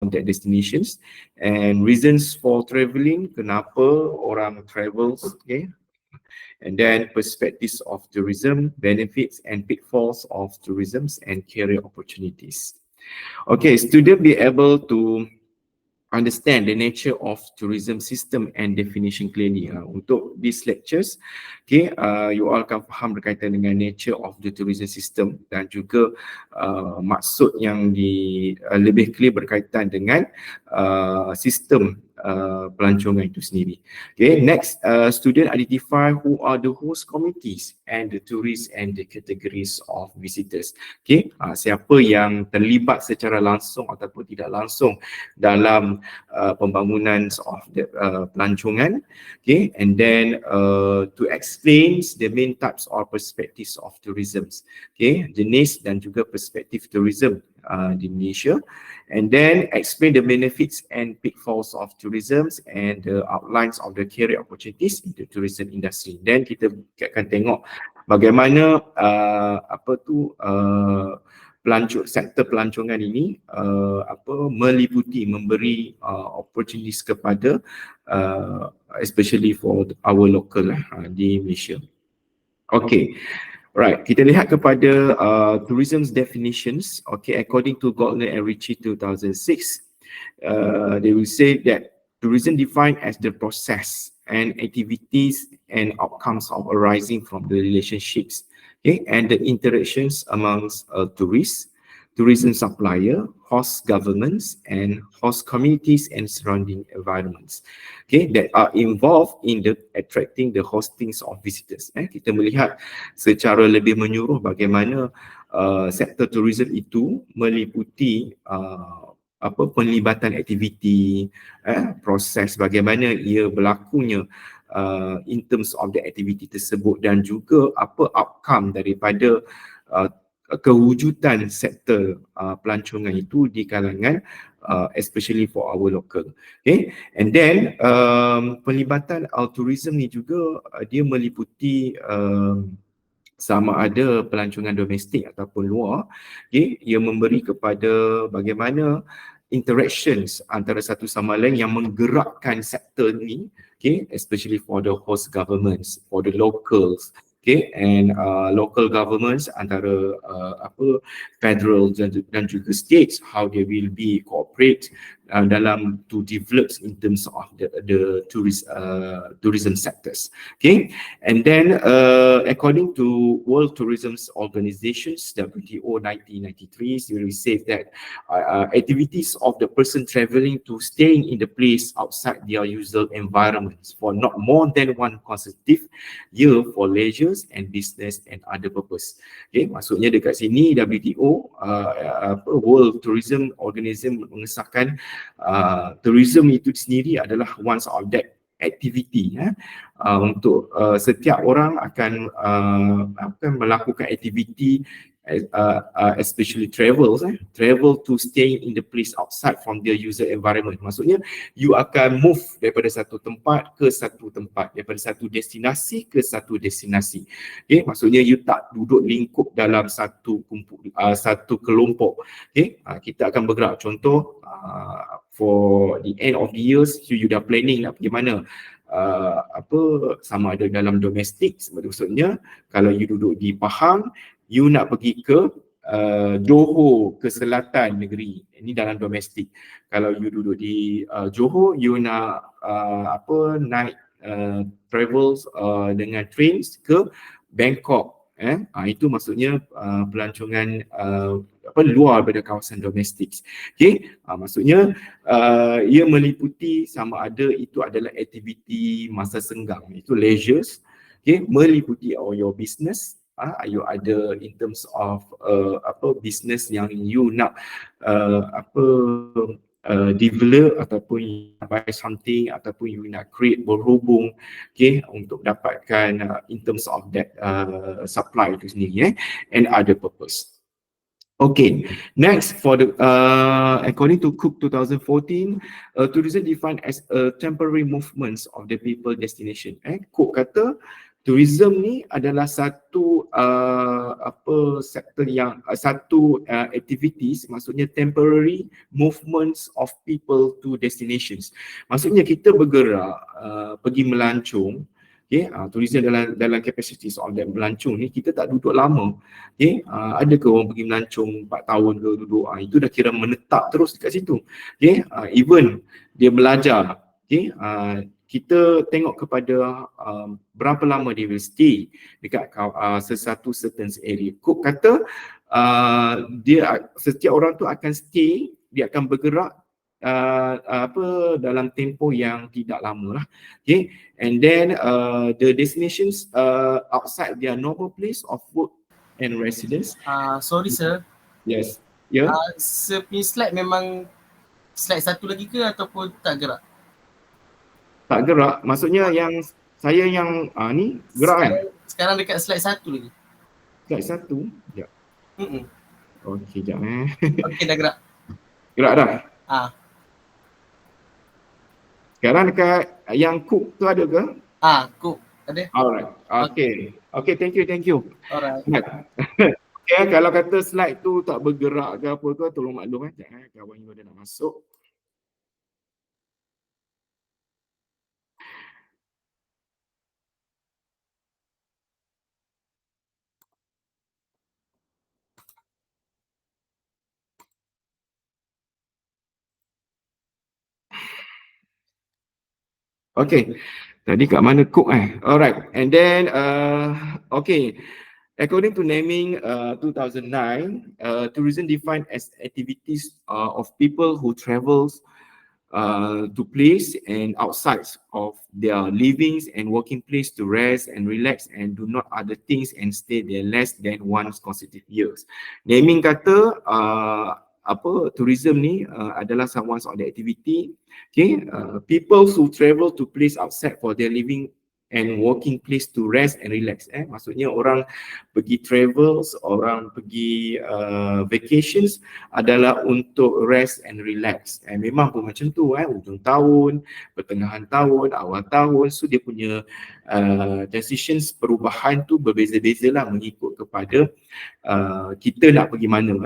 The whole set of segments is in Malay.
that destinations, and reasons for traveling, kenapa orang travels, okay, and then perspectives of tourism, benefits and pitfalls of tourism, and career opportunities. Okay, student be able to understand the nature of tourism system and definition clearly. Untuk these lectures, okay, you all akan faham berkaitan dengan nature of the tourism system dan juga maksud yang lebih clear berkaitan dengan sistem pelancongan itu sendiri. Okay, next, student identify who are the host communities and the tourists and the categories of visitors. Okay, siapa yang terlibat secara langsung ataupun tidak langsung dalam pembangunan of the pelancongan, okay, and then to explain the main types or perspectives of tourism, okay, jenis dan juga perspektif tourism di Malaysia, and then explain the benefits and pitfalls of tourism and the outlines of the career opportunities in the tourism industry. Then kita akan tengok bagaimana sektor pelancongan ini meliputi memberi opportunities kepada especially for our local di Malaysia. Okay, right, kita lihat kepada tourism's definitions. Okay, according to Goldner and Ritchie 2006, they will say that tourism defined as the process and activities and outcomes of arising from the relationships, okay, and the interactions amongst tourists, tourism supplier, host governments, and host communities and surrounding environments, okay, that are involved in the attracting the hostings of visitors. Kita melihat secara lebih menyeluruh bagaimana sektor tourism itu meliputi penlibatan aktiviti, proses bagaimana ia berlakunya in terms of the activity tersebut, dan juga apa outcome daripada kewujudan sektor pelancongan itu di kalangan especially for our local. Okay, and then pelibatan tourism ni juga dia meliputi sama ada pelancongan domestik ataupun luar. Okay, ia memberi kepada bagaimana interactions antara satu sama lain yang menggerakkan sektor ni, okay, especially for the host governments, for the locals, okay, and local governments antara federal dan juga states, how they will be cooperate dalam to develop in terms of the tourism sectors. Okay, and then according to World Tourism Organizations WTO 1993, we say that activities of the person traveling to staying in the place outside their usual environments for not more than one consecutive year for leisures and business and other purpose. Okay, maksudnya dekat sini WTO World Tourism Organization mengesahkan tourism itu sendiri adalah one of that activity untuk setiap orang akan melakukan aktiviti especially travel to stay in the place outside from their user environment. Maksudnya you akan move daripada satu tempat ke satu tempat, daripada satu destinasi ke satu destinasi. Okay, maksudnya you tak duduk lingkup dalam satu kelompok. Okay, kita akan bergerak. Contoh for the end of the years, you dah planning nak pergi mana, sama ada dalam domestik, maksudnya kalau you duduk di Pahang, you nak pergi ke Johor, ke selatan negeri, ini dalam domestik. Kalau you duduk di Johor, you nak naik travels dengan trains ke Bangkok, itu maksudnya pelancongan luar daripada kawasan domestik. Okay, maksudnya ia meliputi sama ada itu adalah aktiviti masa senggang, itu leisures, okay, meliputi your business, you ada in terms of business yang you nak develop ataupun buy something ataupun you nak create, berhubung, okay, untuk dapatkan in terms of that supply itu sendiri, and other purpose. Okay, next for the according to Cook 2014, tourism defined as a temporary movements of the people destination. Cook kata tourism ni adalah satu sektor yang satu activities, maksudnya temporary movements of people to destinations. Maksudnya kita bergerak pergi melancong. Okay, tourism dalam capacity of that melancong ni kita tak duduk lama. Okay, ada ke orang pergi melancong 4 tahun ke duduk, itu dah kira menetap terus dekat situ. Okay, even dia belajar, okay, kita tengok kepada berapa lama dia will stay dekat sesuatu certain area. Cook kata dia setiap orang tu akan stay, dia akan bergerak dalam tempoh yang tidak lama lah. Okay, and then the destinations outside their normal place of work and residence. Sorry sir. Yes. Ya. Yeah. Sir punya slide memang slide satu lagi ke ataupun tak gerak? Tak gerak. Maksudnya yang saya yang ni gerak kan? Sekarang dekat slide satu lagi. Slide satu? Sekejap. Okey, sekejap Okey, dah gerak. Gerak dah? Sekarang dekat yang cook tu ada ke? Cook ada. Alright. Okay, thank you. Alright. Okay, kalau kata slide tu tak bergerak ke apa ke, tolong maklum kawan you dah nak masuk. Okay, tadi kat mana cook Alright, and then okay, according to naming 2009, tourism defined as activities of people who travels to place and outside of their livings and working place to rest and relax and do not other things and stay there less than 1 consecutive years. Naming kata tourism ni adalah someone's of the activity. Okay, people who travel to place outside for their living and working place to rest and relax. Maksudnya orang pergi travels, orang pergi vacations adalah untuk rest and relax. Memang pun macam tu, hujung tahun, pertengahan tahun, awal tahun, so dia punya decisions perubahan tu berbeza-beza lah mengikut kepada kita nak pergi mana.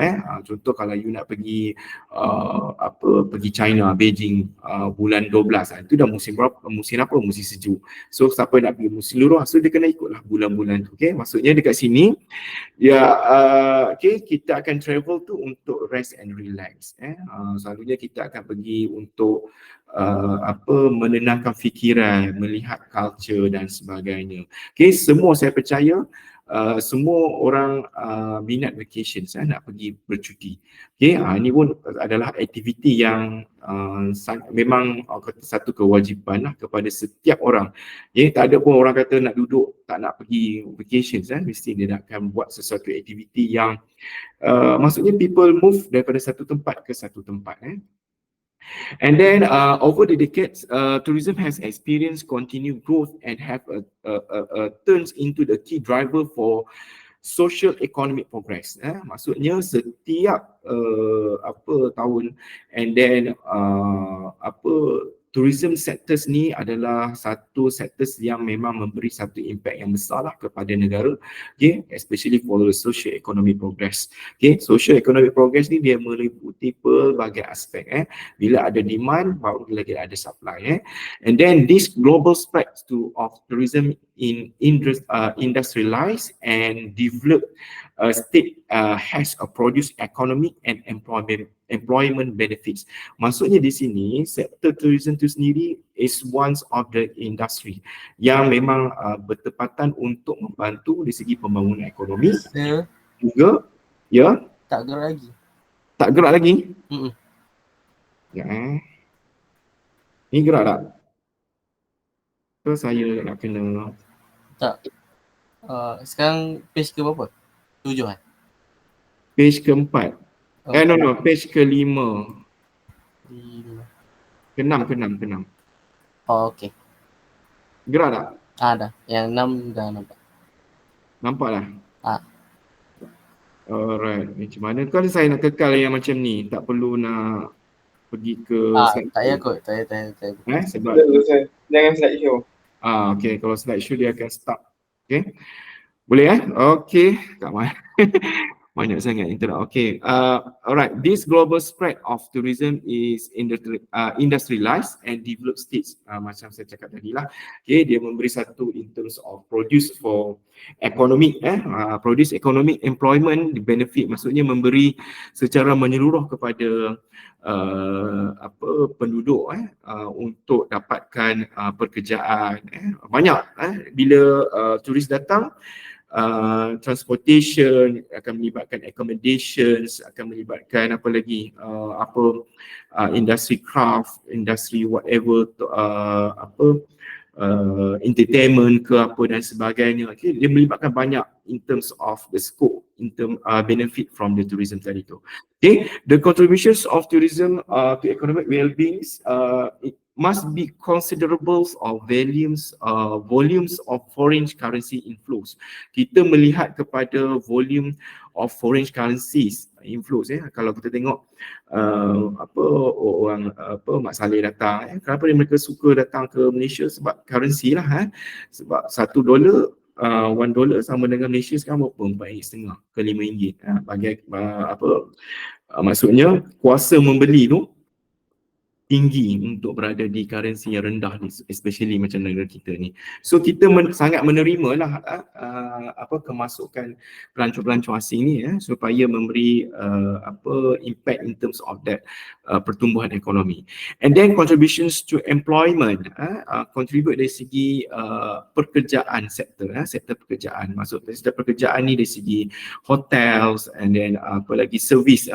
Contoh kalau you nak pergi pergi China, Beijing bulan 12, itu dah musim berapa? Musim apa? Musim sejuk. So siapa nak pergi musim luruh, so dia kena ikutlah bulan-bulan tu. Okay, maksudnya dekat sini okay, kita akan travel tu untuk rest and relax. Selalunya kita akan pergi untuk menenangkan fikiran, melihat culture dan sebagainya. Okay, semua saya percaya semua orang minat vacation, nak pergi bercuti. Okay, ini pun adalah aktiviti yang memang satu kewajipan lah kepada setiap orang. Tak ada pun orang kata nak duduk tak nak pergi vacation, mesti dia akan buat sesuatu aktiviti yang maksudnya people move daripada satu tempat ke satu tempat. And then over the decades, tourism has experienced continued growth and have turns into the key driver for social economic progress. Maksudnya setiap tahun, and then tourism sectors ni adalah satu sectors yang memang memberi satu impact yang besar lah kepada negara, okay, especially for the social economic progress. Okay, social economic progress ni dia meliputi pelbagai aspek. Bila ada demand, baru lagi ada supply. And then this global spread of tourism in industrialized and developed state has a produce economic and employment benefits. Maksudnya di sini sektor tourism itu sendiri is one of the industry yang memang bertepatan untuk membantu dari segi pembangunan ekonomi. Juga tak gerak lagi. Tak gerak lagi? Ni gerak tak? So saya nak kena tak. Sekarang page ke berapa? 7 Page ke-4. Page ke-5. Ke-6. Okey. Gerak tak? Dah. Yang 6 dah nampak. Nampak lah? Alright. Macam mana? Kalau saya nak kekal yang macam ni, tak perlu nak pergi ke tak payah kot. Tak payah. Sebab jangan slide show. okay. Kalau slide show dia akan stuck. Okay, boleh Okay, kat mana? Banyak sangat internet. Okay, alright. This global spread of tourism is industrialized and developed states. Macam saya cakap tadi lah. Okay, dia memberi satu in terms of produce for economic, produce economic employment, benefit, maksudnya memberi secara menyeluruh kepada penduduk untuk dapatkan pekerjaan. Banyak bila turis datang, transportation, akan melibatkan accommodations, akan melibatkan apa lagi, industri craft, industri whatever, entertainment ke apa dan sebagainya. Okay, dia melibatkan banyak in terms of the scope, in term benefit from the tourism tadi tu. Okay, the contributions of tourism to economic well-being it must be considerable of volumes of foreign currency inflows. Kita melihat kepada volume of foreign currencies inflows. Kalau kita tengok orang Mak Saleh datang, kenapa mereka suka datang ke Malaysia? Sebab currency lah. Sebab $1 $1 sama dengan Malaysia sekarang berapa? RM4.5 ke RM5. Maksudnya kuasa membeli tu tinggi untuk berada di currency yang rendah ni, especially macam negara kita ni. So kita sangat menerima lah kemasukan pelancong-pelancong asing ni supaya memberi impact in terms of that pertumbuhan ekonomi. And then contributions to employment, contribute dari segi pekerjaan sektor, sektor pekerjaan. Maksudnya sektor pekerjaan ni dari segi hotels, and then apa lagi, service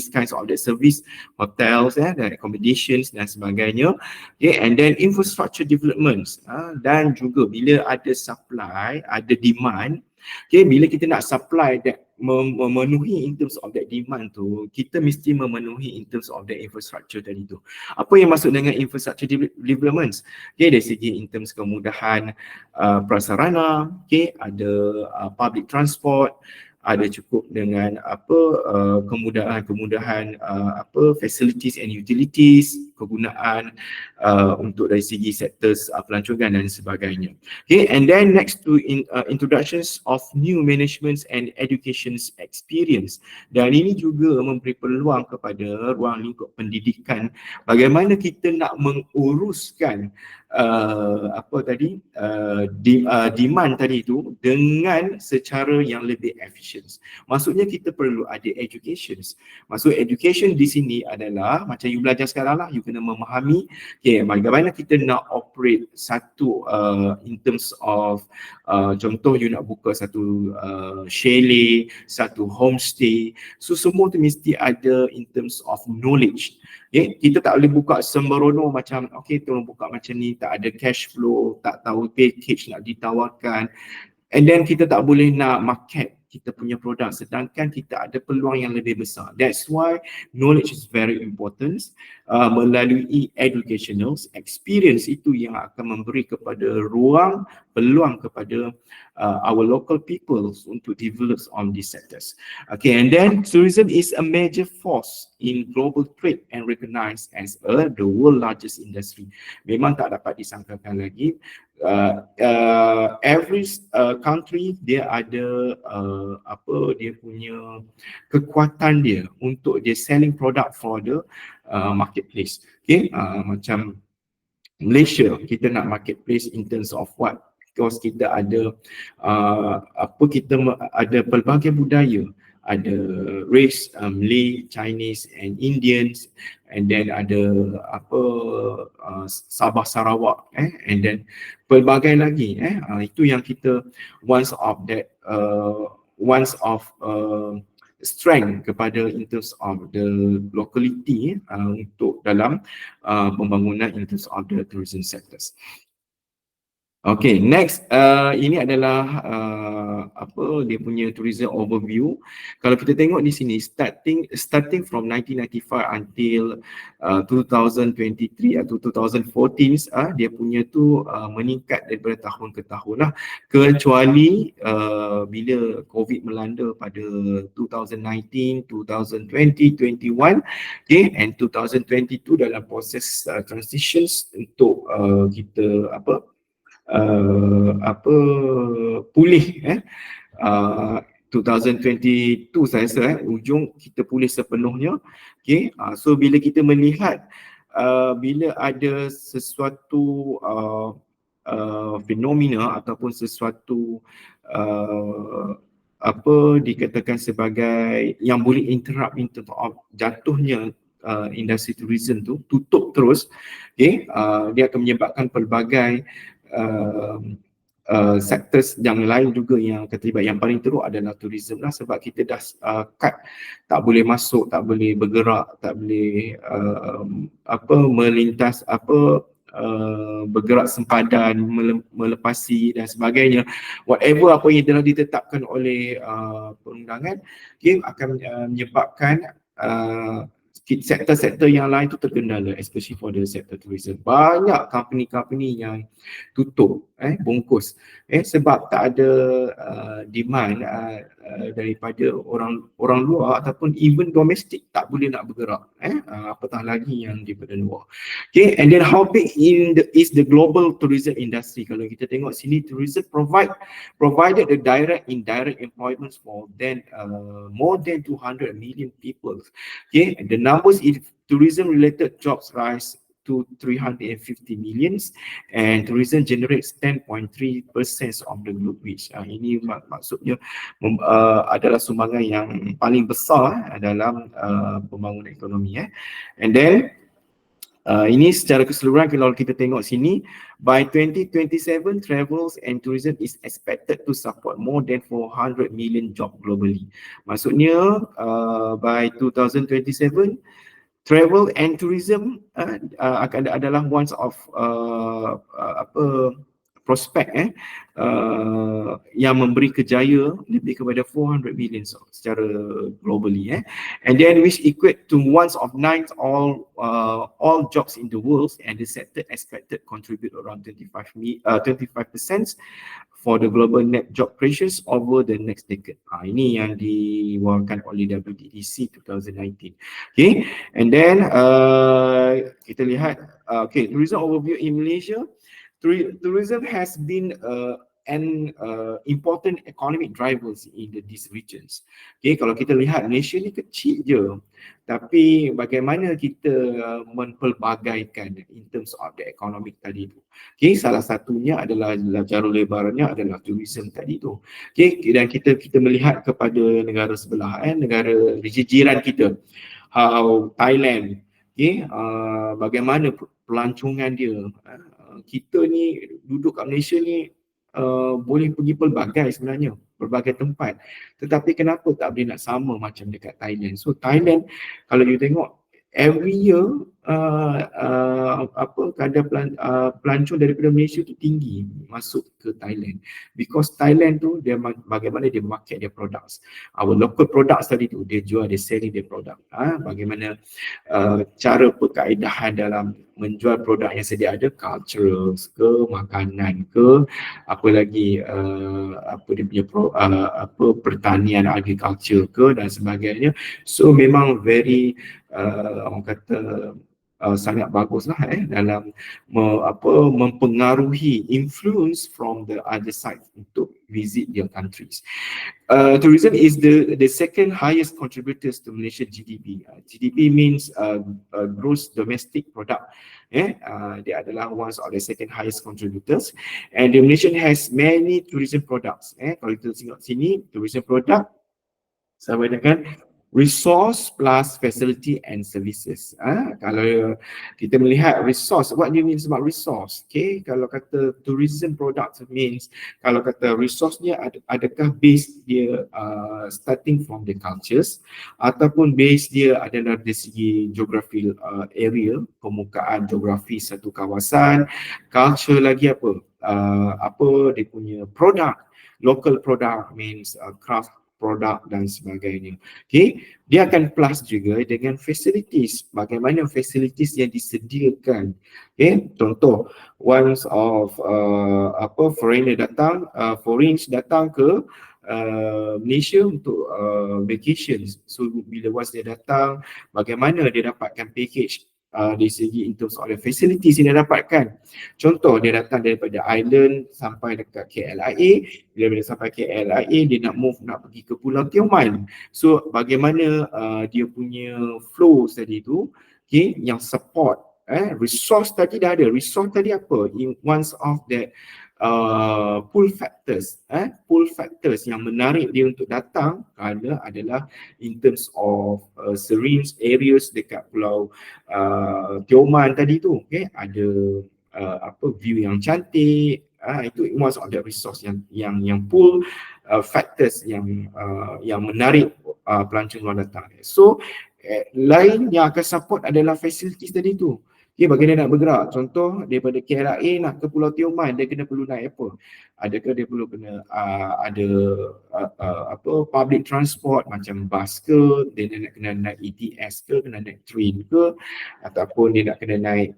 kinds of the service, hotels dan accommodation dan sebagainya. Okay, and then infrastructure developments, dan juga bila ada supply, ada demand. Okay, bila kita nak supply that, memenuhi in terms of that demand tu, kita mesti memenuhi in terms of the infrastructure tadi tu. Apa yang maksud dengan infrastructure developments? Okay, dari segi in terms kemudahan prasarana, okay, ada public transport, ada cukup dengan kemudahan facilities and utilities, kegunaan untuk dari segi sektor pelancongan dan sebagainya. Okay, and then next to introductions of new management and education experience, dan ini juga memberi peluang kepada ruang lingkup pendidikan bagaimana kita nak menguruskan demand tadi tu dengan secara yang lebih efisien. Maksudnya kita perlu ada education. Maksud education di sini adalah macam you belajar sekarang lah, you kena memahami bagaimana kita nak operate satu in terms of contoh you nak buka satu chalet, satu homestay. So semua tu mesti ada in terms of knowledge. Okay, kita tak boleh buka sembrono macam tolong buka macam ni, tak ada cash flow, tak tahu package nak ditawarkan, and then kita tak boleh nak market kita punya produk sedangkan kita ada peluang yang lebih besar. That's why knowledge is very important. Melalui educational experience itu yang akan memberi kepada ruang, peluang kepada our local people untuk develop on these sectors. Okay, and then tourism is a major force in global trade and recognized as the world largest industry. Memang tak dapat disangkakan lagi. Every country dia ada dia punya kekuatan dia untuk dia selling product for the marketplace. Okay, macam Malaysia, kita nak marketplace in terms of what? Because kita ada kita ada pelbagai budaya, ada race, Malay, Chinese and Indians, and then ada Sabah Sarawak, and then pelbagai lagi, itu yang kita once of strength kepada in terms of the locality untuk dalam pembangunan in terms of the tourism sectors. Okay, next ini adalah dia punya tourism overview. Kalau kita tengok di sini starting from 1995 until 2023 atau 2014, dia punya tu meningkat daripada tahun ke tahun lah, kecuali bila COVID melanda pada 2019, 2020, 21, okay, and 2022 dalam proses transitions untuk kita apa pulih 2022 saya rasa ujung kita pulih sepenuhnya. Okay, so bila kita melihat bila ada sesuatu fenomena ataupun sesuatu apa dikatakan sebagai yang boleh interrupt in terms of jatuhnya industri tourism tu tutup terus, okay, dia akan menyebabkan pelbagai sektor yang lain juga yang terlibat. Yang paling teruk adalah tourism lah, sebab kita dah cut, tak boleh masuk, tak boleh bergerak, tak boleh apa melintas, apa bergerak sempadan, melepasi dan sebagainya. Whatever apa yang telah ditetapkan oleh perundangan, dia akan menyebabkan sektor-sektor yang lain tu terkendala, especially for the sector tourism. Banyak company-company yang tutup, bungkus, sebab tak ada demand daripada orang luar ataupun even domestik tak boleh nak bergerak, apatah lagi yang daripada luar. Okay, and then how big is the global tourism industry? Kalau kita tengok sini, tourism provided the direct indirect employments for more than 200 million people. Okay, and the numbers in tourism related jobs rise to 350 millions, and tourism generates 10.3% of the global wage. Ini maksudnya adalah sumbangan yang paling besar dalam pembangunan ekonomi. And then ini secara keseluruhan kalau kita tengok sini, by 2027 travels and tourism is expected to support more than 400 million job globally. Maksudnya by 2027 travel and tourism akan adalah one of prospek yang memberi kejaya lebih kepada 400 million secara globally, and then which equate to one of 9 all jobs in the world, and the sector expected contribute around 25% for the global net job creations over the next decade. Ini yang diwakilkan oleh WDDC 2019. Okay, and then kita lihat tourism overview in Malaysia. Tourism has been an important economic drivers in these regions. Okay, kalau kita lihat Malaysia ni kecil je, tapi bagaimana kita mempelbagaikan in terms of the economic tadi tu. Okay, salah satunya adalah jalur lebarannya adalah tourism tadi tu. Okay, dan kita melihat kepada negara sebelah, negara jiran kita, Thailand. Okay, bagaimana pelancongan dia. Kita ni duduk kat Malaysia ni boleh pergi pelbagai sebenarnya, pelbagai tempat, tetapi kenapa tak boleh nak sama macam dekat Thailand? So Thailand, kalau you tengok every year kadar pelancong daripada Malaysia tu tinggi masuk ke Thailand, because Thailand tu dia bagaimana dia market their products, our local products tadi tu dia jual, dia selling their product, bagaimana cara perkaedahan dalam menjual produk yang sedia ada, cultural ke, makanan ke, apa lagi apa dia punya pertanian, agriculture ke dan sebagainya. So memang very orang kata sangat baguslah dalam mempengaruhi, influence from the other side untuk visit their countries. Tourism is the second highest contributors to Malaysia GDP. GDP means gross domestic product. Dia adalah one of the second highest contributors, and the Malaysia has many tourism products. Kalau kita tengok sini, tourism product sama dengan resource plus facility and services. Kalau kita melihat resource, what do you mean about resource? Okay, kalau kata tourism product means, kalau kata resource dia adakah base dia starting from the cultures, ataupun base dia adalah dari segi geografi area, permukaan geografi satu kawasan, culture lagi apa dia punya product, local product means craft produk dan sebagainya. Okay, dia akan plus juga dengan facilities, bagaimana facilities yang disediakan. Okay, contoh once of foreigner datang, foreigners datang ke Malaysia untuk vacations. So bila once dia datang, bagaimana dia dapatkan package dari segi in terms of the facilities yang dia dapatkan. Contoh, dia datang daripada island sampai dekat KLIA, bila dia sampai KLIA dia nak move, nak pergi ke Pulau Tioman. So bagaimana dia punya flow tadi tu, okay, yang support resource tadi dah ada. Resource tadi apa? In one of that pull factors yang menarik dia untuk datang adalah in terms of serene areas dekat Pulau Tioman tadi tu, okay? Ada view yang cantik, itu one of the resource yang pull factors yang menarik pelancong luar datang. So lain yang akan support adalah facilities tadi tu. Okay, bagi dia nak bergerak, contoh daripada KLIA nak ke Pulau Tioman, dia kena perlu naik apa? Adakah dia perlu kena ada public transport macam bus ke, dia nak kena naik ETS ke, kena naik train ke, ataupun dia nak kena naik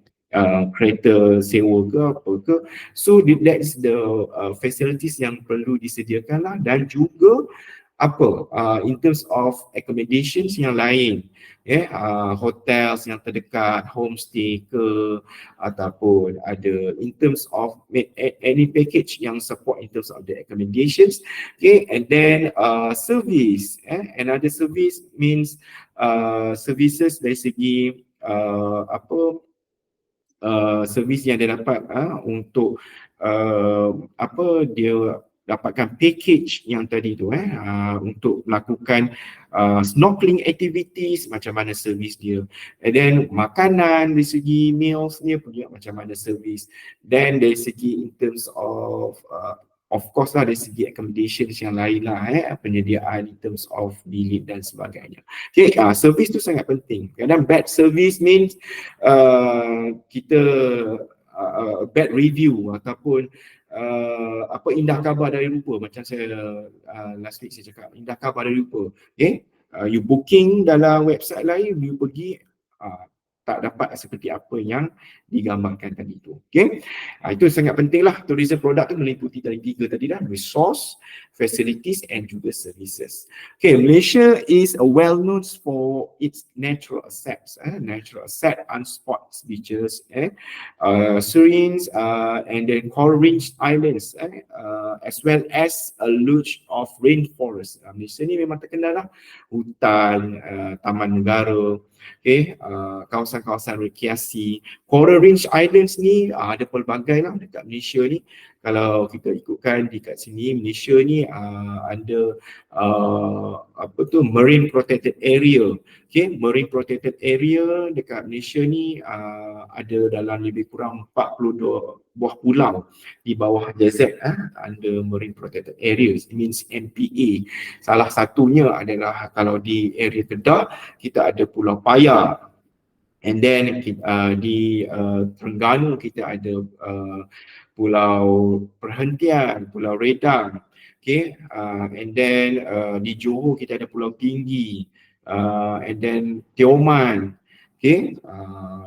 kereta sewa ke apa ke. So that's the facilities yang perlu disediakan lah, dan juga in terms of accommodations yang lain, hotels yang terdekat, homestay ke, ataupun ada in terms of any package yang support in terms of the accommodations, okay. And then service, another service means services dari segi servis yang dia dapat untuk dia dapatkan package yang tadi tu untuk melakukan snorkeling activities, macam mana servis dia, and then makanan dari segi meals dia punya macam mana servis, then dari segi in terms of course lah dari segi accommodations yang lain lah, penyediaan in terms of bilik dan sebagainya. Okay, servis tu sangat penting. Kadang bad service means kita bad review ataupun indah khabar dari rupa, macam saya last week saya cakap, indah khabar dari rupa. Okay, you booking dalam website lain, you pergi tak dapat seperti apa yang digambarkan tadi tu. Okay, itu sangat penting lah. Tourism product tu meliputi dari 3 tadi dah, resource, facilities and juga services. Okay, Malaysia is well known for its natural assets, unspots beaches, serene and then coral ridge islands, as well as a luge of rainforest. Malaysia ni memang terkenal lah, hutan, taman negara, okay, kawasan-kawasan rekreasi. Coral Ridge Islands ni ada pelbagai lah dekat Malaysia ni. Kalau kita ikutkan dekat sini, Malaysia ni ada marine protected area. Okay, marine protected area dekat Malaysia ni ada dalam lebih kurang 42 buah pulau di bawah JZ, under marine protected areas, it means MPA. Salah satunya adalah kalau di area Kedah kita ada Pulau Paya, and then di Terengganu kita ada Pulau Perhentian, Pulau Redang, okay, and then di Johor kita ada Pulau Tinggi, and then Tioman, okay,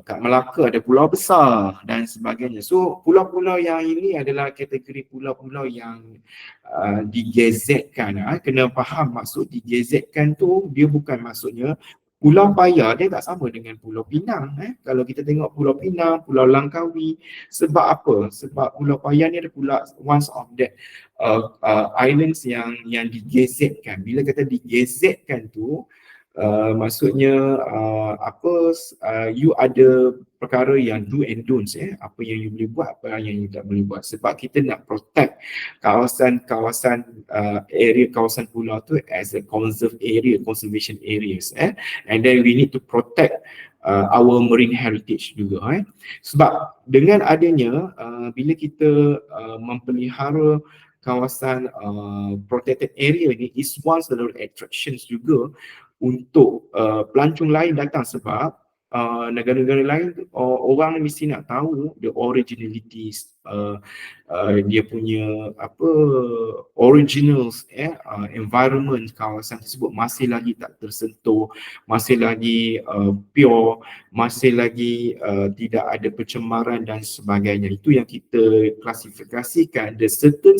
kat Melaka ada Pulau Besar dan sebagainya. So pulau-pulau yang ini adalah kategori pulau-pulau yang digezetkan. Kena faham maksud digezetkan tu, dia bukan maksudnya Pulau Paya dia tak sama dengan Pulau Pinang. Kalau kita tengok Pulau Pinang, Pulau Langkawi, sebab apa? Sebab Pulau Paya ni ada pula one of that islands yang digezetkan. Bila kata digezetkan tu, maksudnya you ada perkara yang do and don'ts, apa yang you boleh buat, apa yang you tak boleh buat. Sebab kita nak protect kawasan area kawasan pulau tu as a conservation areas, and then we need to protect our marine heritage juga. Sebab dengan adanya bila kita mempelihara kawasan protected area ni, is one of the attractions juga untuk pelancong lain datang. Sebab negara-negara lain orang mesti nak tahu the originalities dia punya apa originals environment kawasan tersebut masih lagi tak tersentuh, masih lagi pure, masih lagi tidak ada pencemaran dan sebagainya. Itu yang kita klasifikasikan the certain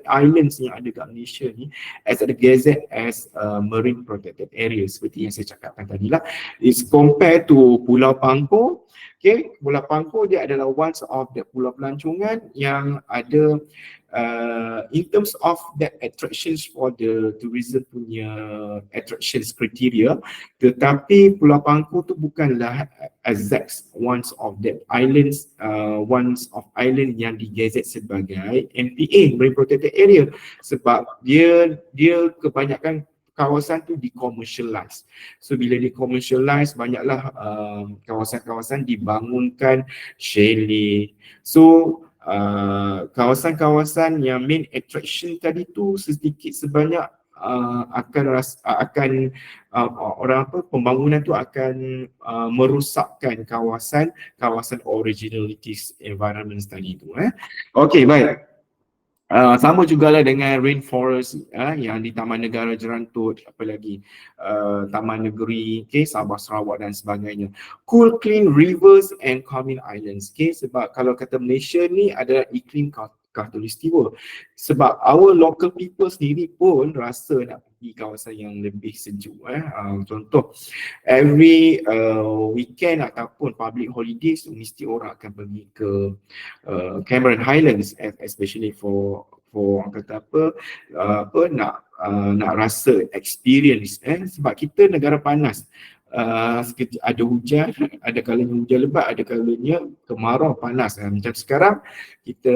islands yang ada kat Malaysia ni as a gazette as marine protected area, seperti yang saya cakapkan tadi lah. It's compared to Pulau Pangkor. Okay, Pulau Pangkor dia adalah one of the pulau pelancongan yang ada in terms of the attractions for the tourism punya attractions criteria, tetapi Pulau Pangkor tu bukanlah exact one of the islands, one of island yang digazet sebagai MPA, Marine Protected Area, sebab dia kebanyakan kawasan tu di-commercialize. So bila di-commercialize, banyaklah kawasan-kawasan dibangunkan chalet. So kawasan-kawasan yang main attraction tadi tu sedikit sebanyak akan pembangunan tu akan merosakkan kawasan originalities environments tadi tu. Okey, baik. Sama jugalah dengan rainforest yang di Taman Negara Jerantut, apa lagi Taman Negeri, Sabah Sarawak dan sebagainya. Cool clean rivers and calming islands. Sebab kalau kata Malaysia ni adalah iklim khatulistiwa. Sebab our local people sendiri pun rasa nak pergi kawasan yang lebih sejuk. Contoh, every weekend ataupun public holidays mesti orang akan pergi ke Cameron Highlands, especially for kata nak rasa experience sebab kita negara panas. Ada hujan, ada kalanya hujan lebat, ada kalanya kemarau panas. Macam sekarang kita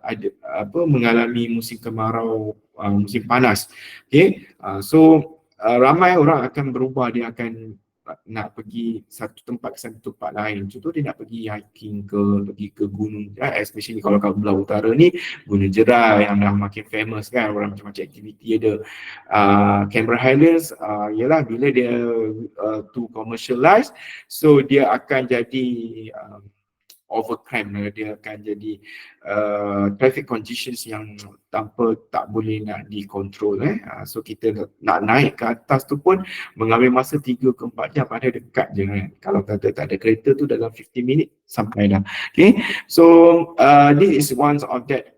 ada mengalami musim kemarau, musim panas. So ramai orang akan berubah, dia akan nak pergi satu tempat ke satu tempat lain. Contoh dia nak pergi hiking pergi ke gunung, especially kalau kat belah utara ni Gunung Jerai yang dah makin famous kan, orang macam-macam aktiviti ada. Canberra Highlands ialah bila dia too commercialized, so dia akan jadi overcram, dia akan jadi traffic conditions yang tak boleh nak dikontrol. So kita nak naik ke atas tu pun mengambil masa 3 ke 4 jam, padahal dekat je kan. Kalau kata tak ada kereta tu dalam 15 minit sampai dah. Okay, so this is one of that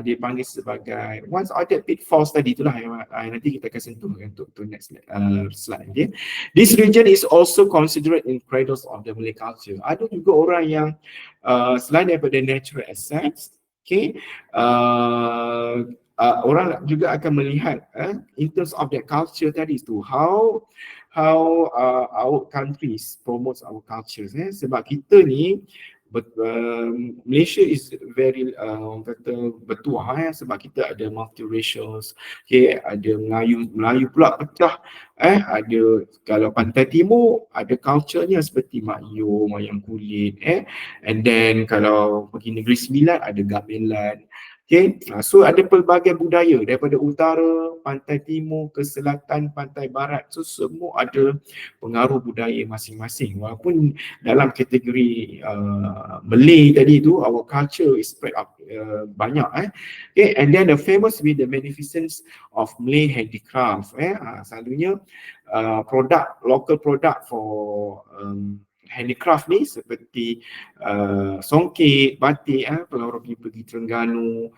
dia panggil sebagai one of that pitfalls tadi, itulah yang nanti kita akan sentuh untuk next slide. Okay, this region is also considered in cradles of the Malay culture. Ada juga orang yang selain daripada natural assets, orang juga akan melihat in terms of that culture tadi tu, how our countries promotes our cultures. Sebab kita ni Malaysia is very kata bertuah sebab kita ada multiracials, ada Melayu pula pecah, ada kalau Pantai Timur ada culture-nya seperti Mak Yo, wayang kulit, and then kalau pergi Negeri Sembilan ada gamelan. So ada pelbagai budaya daripada utara, pantai timur ke selatan, pantai barat. So semua ada pengaruh budaya masing-masing. Walaupun dalam kategori Malay tadi tu, our culture is spread up banyak. And then the famous with the magnificence of Malay handicraft. Selalunya local product for handicraft ni seperti songket, batik. Kalau orang pergi Terengganu,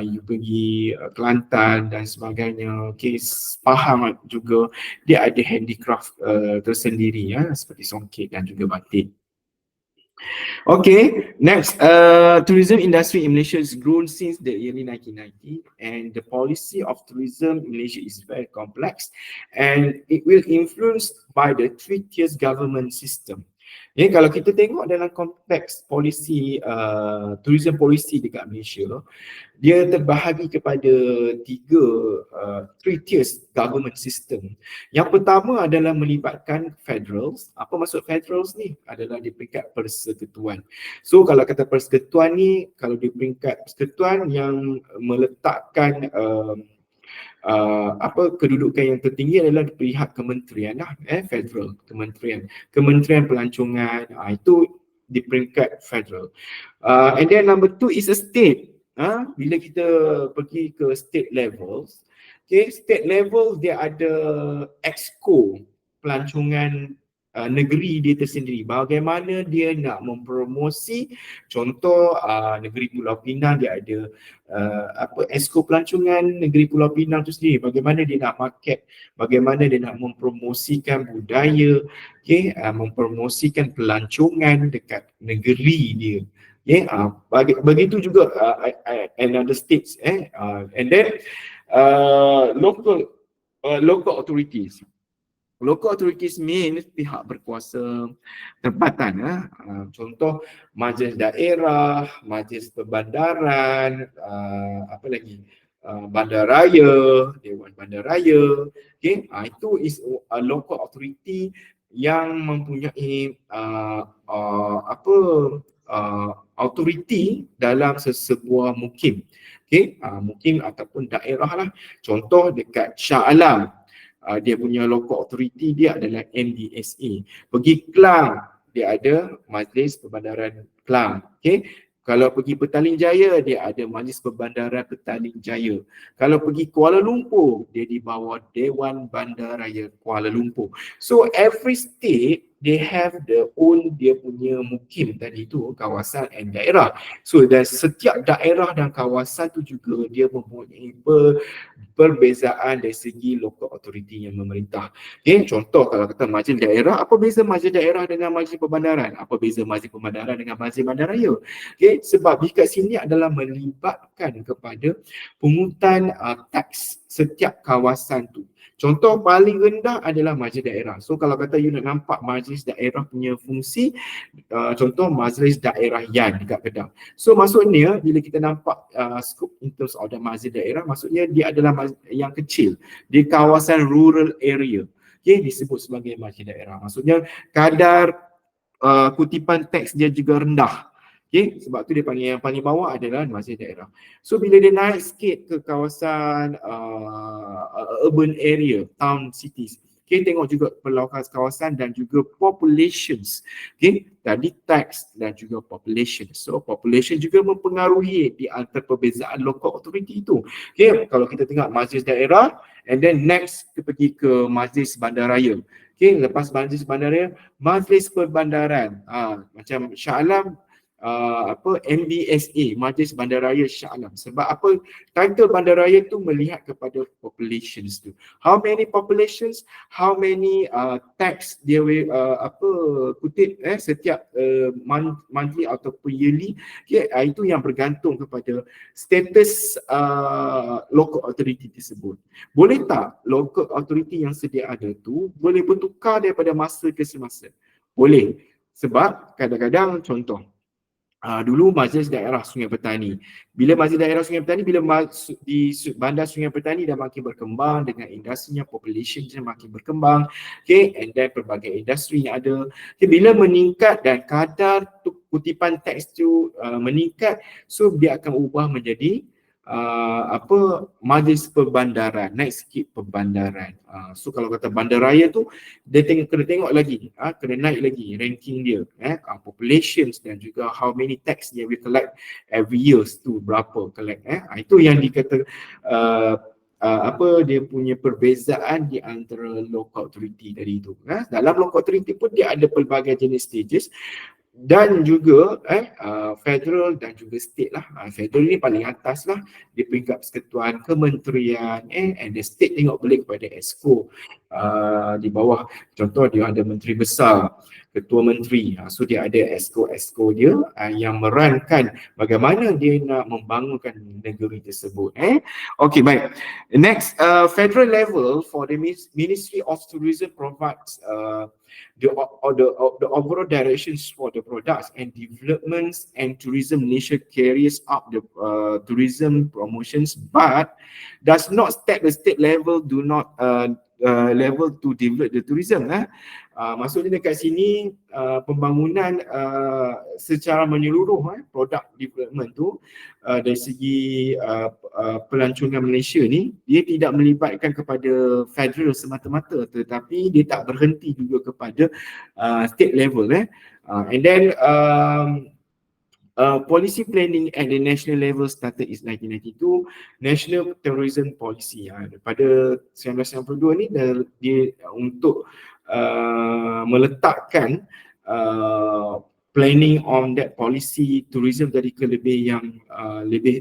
you pergi Kelantan dan sebagainya, Pahang juga, dia ada handicraft tersendiri seperti songket dan juga batik. Okay, next, tourism industry in Malaysia has grown since the early 1990s, and the policy of tourism in Malaysia is very complex, and it will influenced by the 3 tiers government system. Kalau kita tengok dalam konteks polisi tourism policy dekat Malaysia, dia terbahagi kepada 3 tiers government system. Yang pertama adalah melibatkan federals. Apa maksud federals ni? Adalah di peringkat persekutuan. So kalau kata persekutuan ni, kalau di peringkat persekutuan yang meletakkan kedudukan yang tertinggi adalah di pihak kementerian lah, federal kementerian pelancongan. Itu di peringkat federal. And then number 2 is a state. Bila kita pergi ke state levels, okay, state level dia ada exco pelancongan negeri dia tersendiri. Bagaimana dia nak mempromosi, contoh negeri Pulau Pinang dia ada exco pelancongan negeri Pulau Pinang tu sendiri. Bagaimana dia nak market, bagaimana dia nak mempromosikan budaya, okay, mempromosikan pelancongan dekat negeri dia. Okay, begitu juga another states, and then local authorities. Local authorities means pihak berkuasa tempatan. Contoh majlis daerah, majlis perbandaran, apa lagi? Bandaraya, Dewan Bandaraya. Okay, itu is a local authority yang mempunyai authority dalam sebuah mukim. Okay, mukim ataupun daerah lah. Contoh dekat Shah Alam, dia punya local authority dia adalah MDSA. Pergi Klang, dia ada Majlis Perbandaran Klang. Okay. Kalau pergi Petaling Jaya, dia ada Majlis Perbandaran Petaling Jaya. Kalau pergi Kuala Lumpur, dia di bawah Dewan Bandaraya Kuala Lumpur. So every state they have their own dia punya mukim tadi tu, kawasan and daerah. So dan setiap daerah dan kawasan tu juga dia mempunyai perbezaan dari segi local authority yang memerintah. Okay, contoh kalau kata majlis daerah, apa beza majlis daerah dengan majlis perbandaran? Apa beza majlis perbandaran dengan majlis bandaraya? Okay, sebab di kat sini adalah melibatkan kepada pungutan taks setiap kawasan tu. Contoh paling rendah adalah majlis daerah. So kalau kata you nak nampak majlis daerah punya fungsi, contoh majlis daerah Yan dekat Kedah. So maksudnya bila kita nampak scope in terms of the majlis daerah, maksudnya dia adalah yang kecil di kawasan rural area. Okay, disebut sebagai majlis daerah. Maksudnya kadar kutipan teks dia juga rendah. Okay, sebab tu dia panggil yang paling bawah adalah majlis daerah. So bila dia naik sikit ke kawasan urban area, town, cities, okay, tengok juga perlawakan kawasan dan juga populations. Okay, tadi tax dan juga population. So population juga mempengaruhi di antara perbezaan local authority itu. Okay, kalau kita tengok majlis daerah, and then next kita pergi ke majlis bandaraya. Okay, lepas majlis bandaraya, majlis perbandaran. Macam Shah Alam, MBSA, Majlis Bandaraya Shah Alam. Sebab apa? Title bandaraya tu melihat kepada populations tu. How many populations, how many tax dia kutip setiap monthly ataupun yearly. Okay, itu yang bergantung kepada status local authority tersebut. Boleh tak local authority yang sedia ada tu boleh bertukar daripada masa ke semasa? Boleh. Sebab kadang-kadang contoh, dulu Majlis Daerah Sungai Petani. Bila Majlis Daerah Sungai Petani, bila di bandar Sungai Petani dah makin berkembang dengan industrinya, population dia makin berkembang, okay, and then pelbagai industri yang ada. Okay, bila meningkat dan kadar kutipan teks tu meningkat, so dia akan ubah menjadi majlis perbandaran, naik sikit perbandaran. So kalau kata bandaraya tu dia kena tengok lagi, kena naik lagi ranking dia, populations dan juga how many tax dia we collect every years tu berapa collect. Itu yang dikata dia punya perbezaan di antara local authority tadi tu. Dalam local authority pun dia ada pelbagai jenis stages dan juga federal dan juga state lah. Federal ni paling atas lah di peringkat persekutuan, kementerian, and the state tengok balik kepada EXCO. Di bawah contoh dia ada menteri besar, ketua menteri, so dia ada EXCO dia yang merankan bagaimana dia nak membangunkan negeri tersebut. Okay, baik. Next, federal level for the Ministry of Tourism provides the overall directions for the products and developments, and tourism nation carries out the tourism promotions, but does not step the state level, do not level to develop the tourism. Maksudnya dekat sini pembangunan secara menyeluruh produk development tu dari segi pelancongan Malaysia ni, dia tidak melibatkan kepada federal semata-mata, tetapi dia tak berhenti juga kepada state level. And then policy planning at the national level started in 1992. National Tourism Policy pada 1992 ni dia untuk meletakkan planning on that policy tourism dari ke lebih yang lebih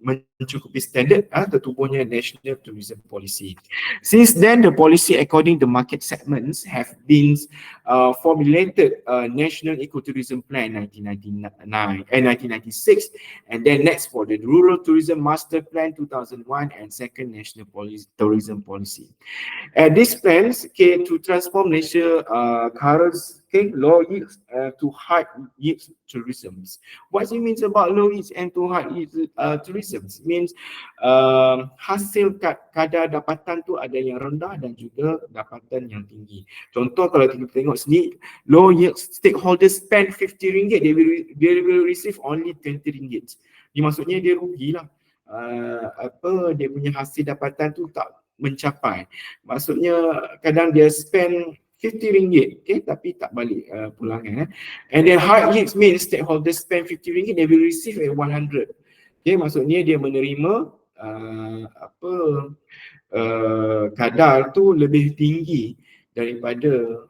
mencukupi standard tertubuhnya National Tourism Policy. Since then, the policy according to market segments have been formulated National Ecotourism Plan 1996, and then next for the Rural Tourism Master Plan 2001 and second National Tourism Policy. These plans to transform Malaysia current low yields to high yield tourism. What it means about low yields and to high yield tourism? It means hasil kadar dapatan tu ada yang rendah dan juga dapatan yang tinggi. Contoh kalau kita tengok sini, low yield stakeholders spend RM50, they will receive only RM20. Ini maksudnya dia rugilah. Dia punya hasil dapatan tu tak mencapai. Maksudnya kadang dia spend RM50, tapi tak balik pulangan. And then high yields means stakeholders spend RM50, they will receive $100. Maksudnya dia menerima kadar tu lebih tinggi daripada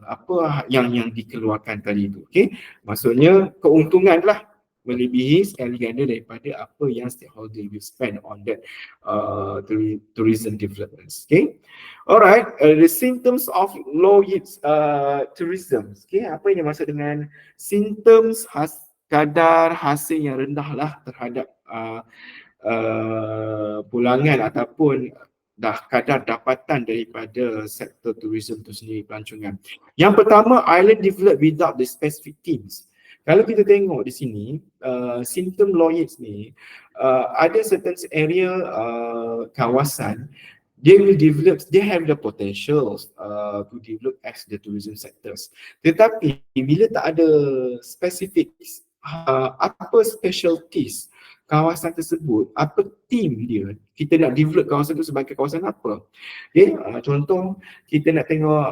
apa yang dikeluarkan tadi tu. Maksudnya keuntunganlah melebihi sekali ganda daripada apa yang stakeholder will spend on that tourism developments. Alright, the symptoms of low yield tourism. Apa yang dimaksud dengan symptoms kadar hasil yang rendah lah terhadap pulangan ataupun kadar dapatan daripada sektor tourism itu sendiri, pelancongan. Yang pertama, island develop without the specific themes. Kalau kita tengok di sini, simptom low yields ni, ada certain area kawasan, they have the potential to develop as the tourism sectors. Tetapi bila tak ada specific apa specialties kawasan tersebut, apa team dia, kita nak develop kawasan itu sebagai kawasan apa. Contoh kita nak tengok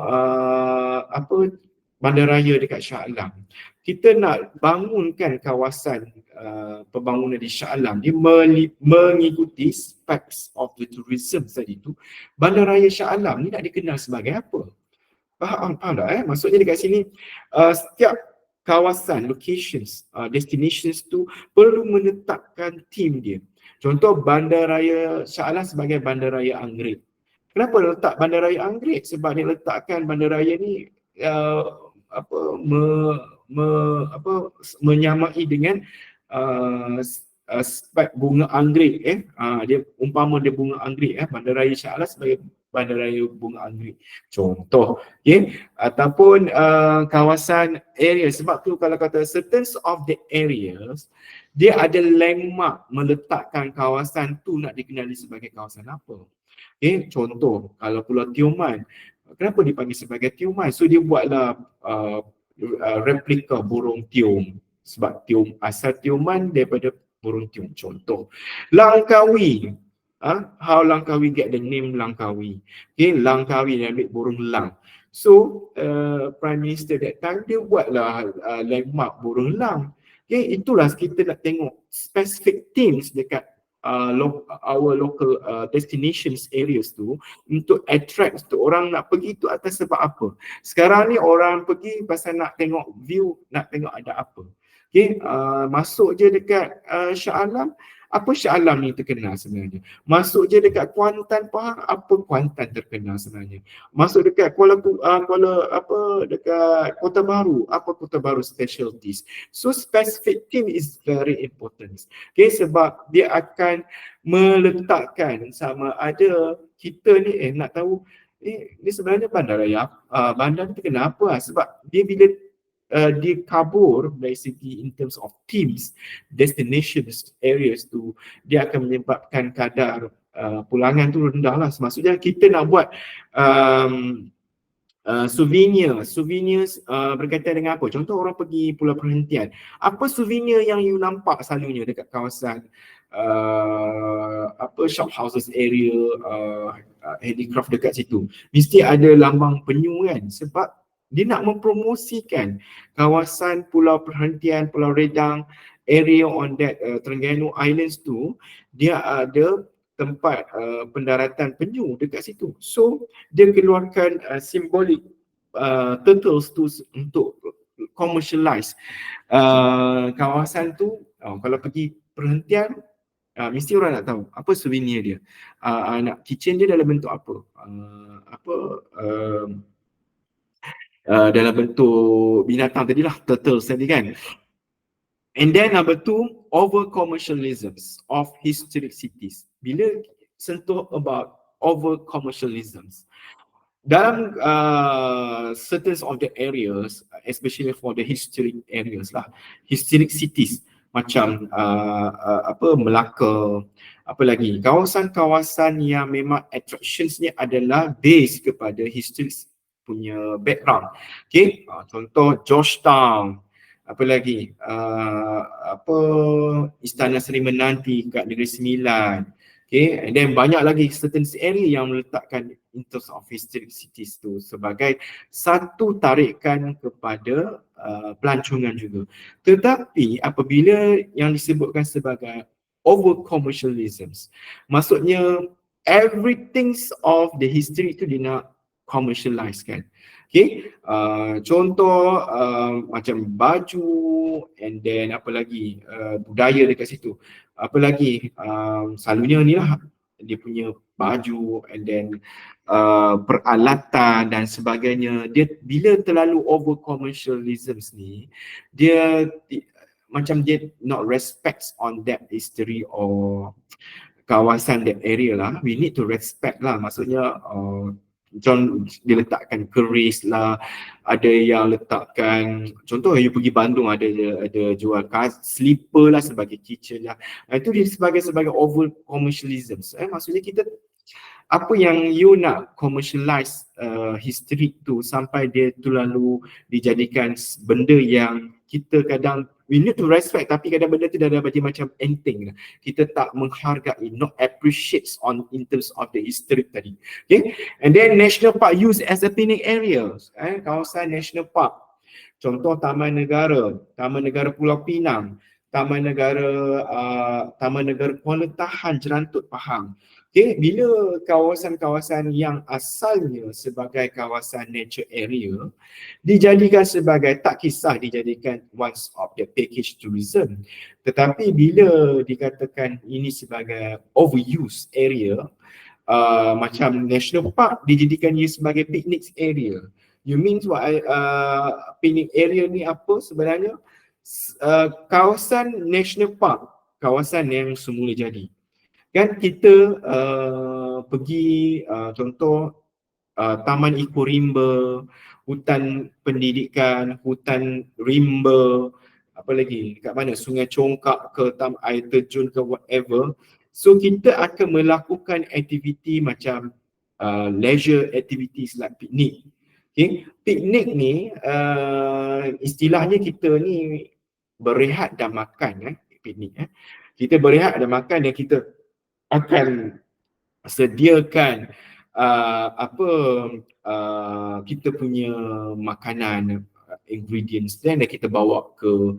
bandaraya dekat Shah Alam. Kita nak bangunkan kawasan pembangunan di Shah Alam, dia mengikuti specs of the tourism tadi tu. Bandaraya Shah Alam ni nak dikenal sebagai apa? Faham tak? Maksudnya dekat sini setiap kawasan, locations, destinations tu perlu menetapkan team dia. Contoh bandaraya Shah Alam sebagai bandaraya Anggrek. Kenapa letak bandaraya Anggrek? Sebab dia letakkan bandaraya ni menyamai dengan spek bunga anggrek. Dia umpama dia bunga anggrek, bandaraya Shah Alam sebagai bandaraya bunga anggrek, contoh. Ataupun kawasan area, sebab tu kalau kata certain of the areas, dia ada landmark meletakkan kawasan tu nak dikenali sebagai kawasan apa. Contoh kalau Pulau Tioman, kenapa dipanggil sebagai Tioman? So dia buatlah replika burung tium, sebab tium asal Tioman daripada burung tium. Contoh Langkawi, how Langkawi get the name Langkawi? Langkawi dia ambil burung lang. So Prime Minister that time dia buatlah landmark burung lang. Itulah kita nak tengok specific themes dekat our local destinations areas tu untuk attract tu orang nak pergi tu atas sebab apa. Sekarang ni orang pergi pasal nak tengok view, nak tengok ada apa. Masuk je dekat Shah Alam, apa Shah Alam ni terkenal sebenarnya. Masuk je dekat Kuantan Pahang, apa Kuantan terkenal sebenarnya. Masuk dekat dekat Kota Baru, apa Kota Baru specialties. So specific theme is very important. Sebab dia akan meletakkan sama ada kita ni nak tahu ni sebenarnya bandaraya bandar ni terkenal apa. Sebab dia bila dikabur dari segi in terms of teams, destinations, areas tu, dia akan menyebabkan kadar pulangan tu rendah lah. Maksudnya kita nak buat souvenir berkaitan dengan apa? Contoh orang pergi pulau perhentian. Apa souvenir yang you nampak selalunya dekat kawasan shop houses area, handicraft dekat situ? Mesti ada lambang penyu kan? Sebab dia nak mempromosikan kawasan pulau perhentian, Pulau Redang, area on that Terengganu Islands tu, dia ada tempat pendaratan penyu dekat situ. So dia keluarkan simbolik turtles tu untuk commercialize kawasan tu. Kalau pergi perhentian, mesti orang nak tahu apa souvenir dia. Nak kitchen dia dalam bentuk apa? Dalam bentuk binatang tadilah, turtles tadi kan. And then number two, over commercialisms of historic cities. Bila sentuh about over commercialisms, dalam certain of the areas, especially for the historic areas lah, historic cities macam Melaka, apa lagi, kawasan-kawasan yang memang attractions ni adalah base kepada historic punya background. Okay, contoh Georgetown, apa lagi, Istana Seri Menanti kat Negeri Sembilan. Okay, and then banyak lagi certain area yang meletakkan in terms of historic cities tu sebagai satu tarikan kepada pelancongan juga. Tetapi apabila yang disebutkan sebagai over commercialisms, maksudnya everything of the history itu dia nak commercialize kan. Okay, contoh macam baju, and then apa lagi, budaya dekat situ. Apa lagi, selalunya ni lah dia punya baju, and then peralatan dan sebagainya. Dia bila terlalu over commercialisms ni, dia macam dia not respects on that history or kawasan that area lah. We need to respect lah, maksudnya John dia letakkan keris lah, ada yang letakkan, contoh you pergi Bandung ada jual slipper lah sebagai kitchen lah. Itu dia sebagai over commercialism. Maksudnya kita, apa yang you nak commercialize history tu sampai dia tu lalu dijadikan benda yang kita kadang we need to respect, tapi kadang benda tu dah bagi macam enteng. Kita tak menghargai, not appreciates on in terms of the history tadi. Okay, and then national park used as a picnic area. Kawasan national park, contoh Taman Negara Pulau Pinang, Taman Negara Kuala Tahan, Jerantut, Pahang. Okay, bila kawasan-kawasan yang asalnya sebagai kawasan nature area dijadikan sebagai, tak kisah dijadikan one of the package tourism, tetapi bila dikatakan ini sebagai overuse area, macam national park dijadikan ia sebagai picnic area. You mean what? Picnic area ni apa sebenarnya? Kawasan national park, kawasan yang semula jadi. Kan kita pergi contoh Taman Eco Rimba, hutan pendidikan, hutan rimba, apa lagi, kat mana, Sungai Congkak ke air terjun ke whatever. So kita akan melakukan aktiviti macam leisure activities like piknik. Okay, piknik ni istilahnya kita ni berehat dan makan piknik. Kita berehat dan makan dan kita akan sediakan kita punya makanan, ingredients, dan kita bawa ke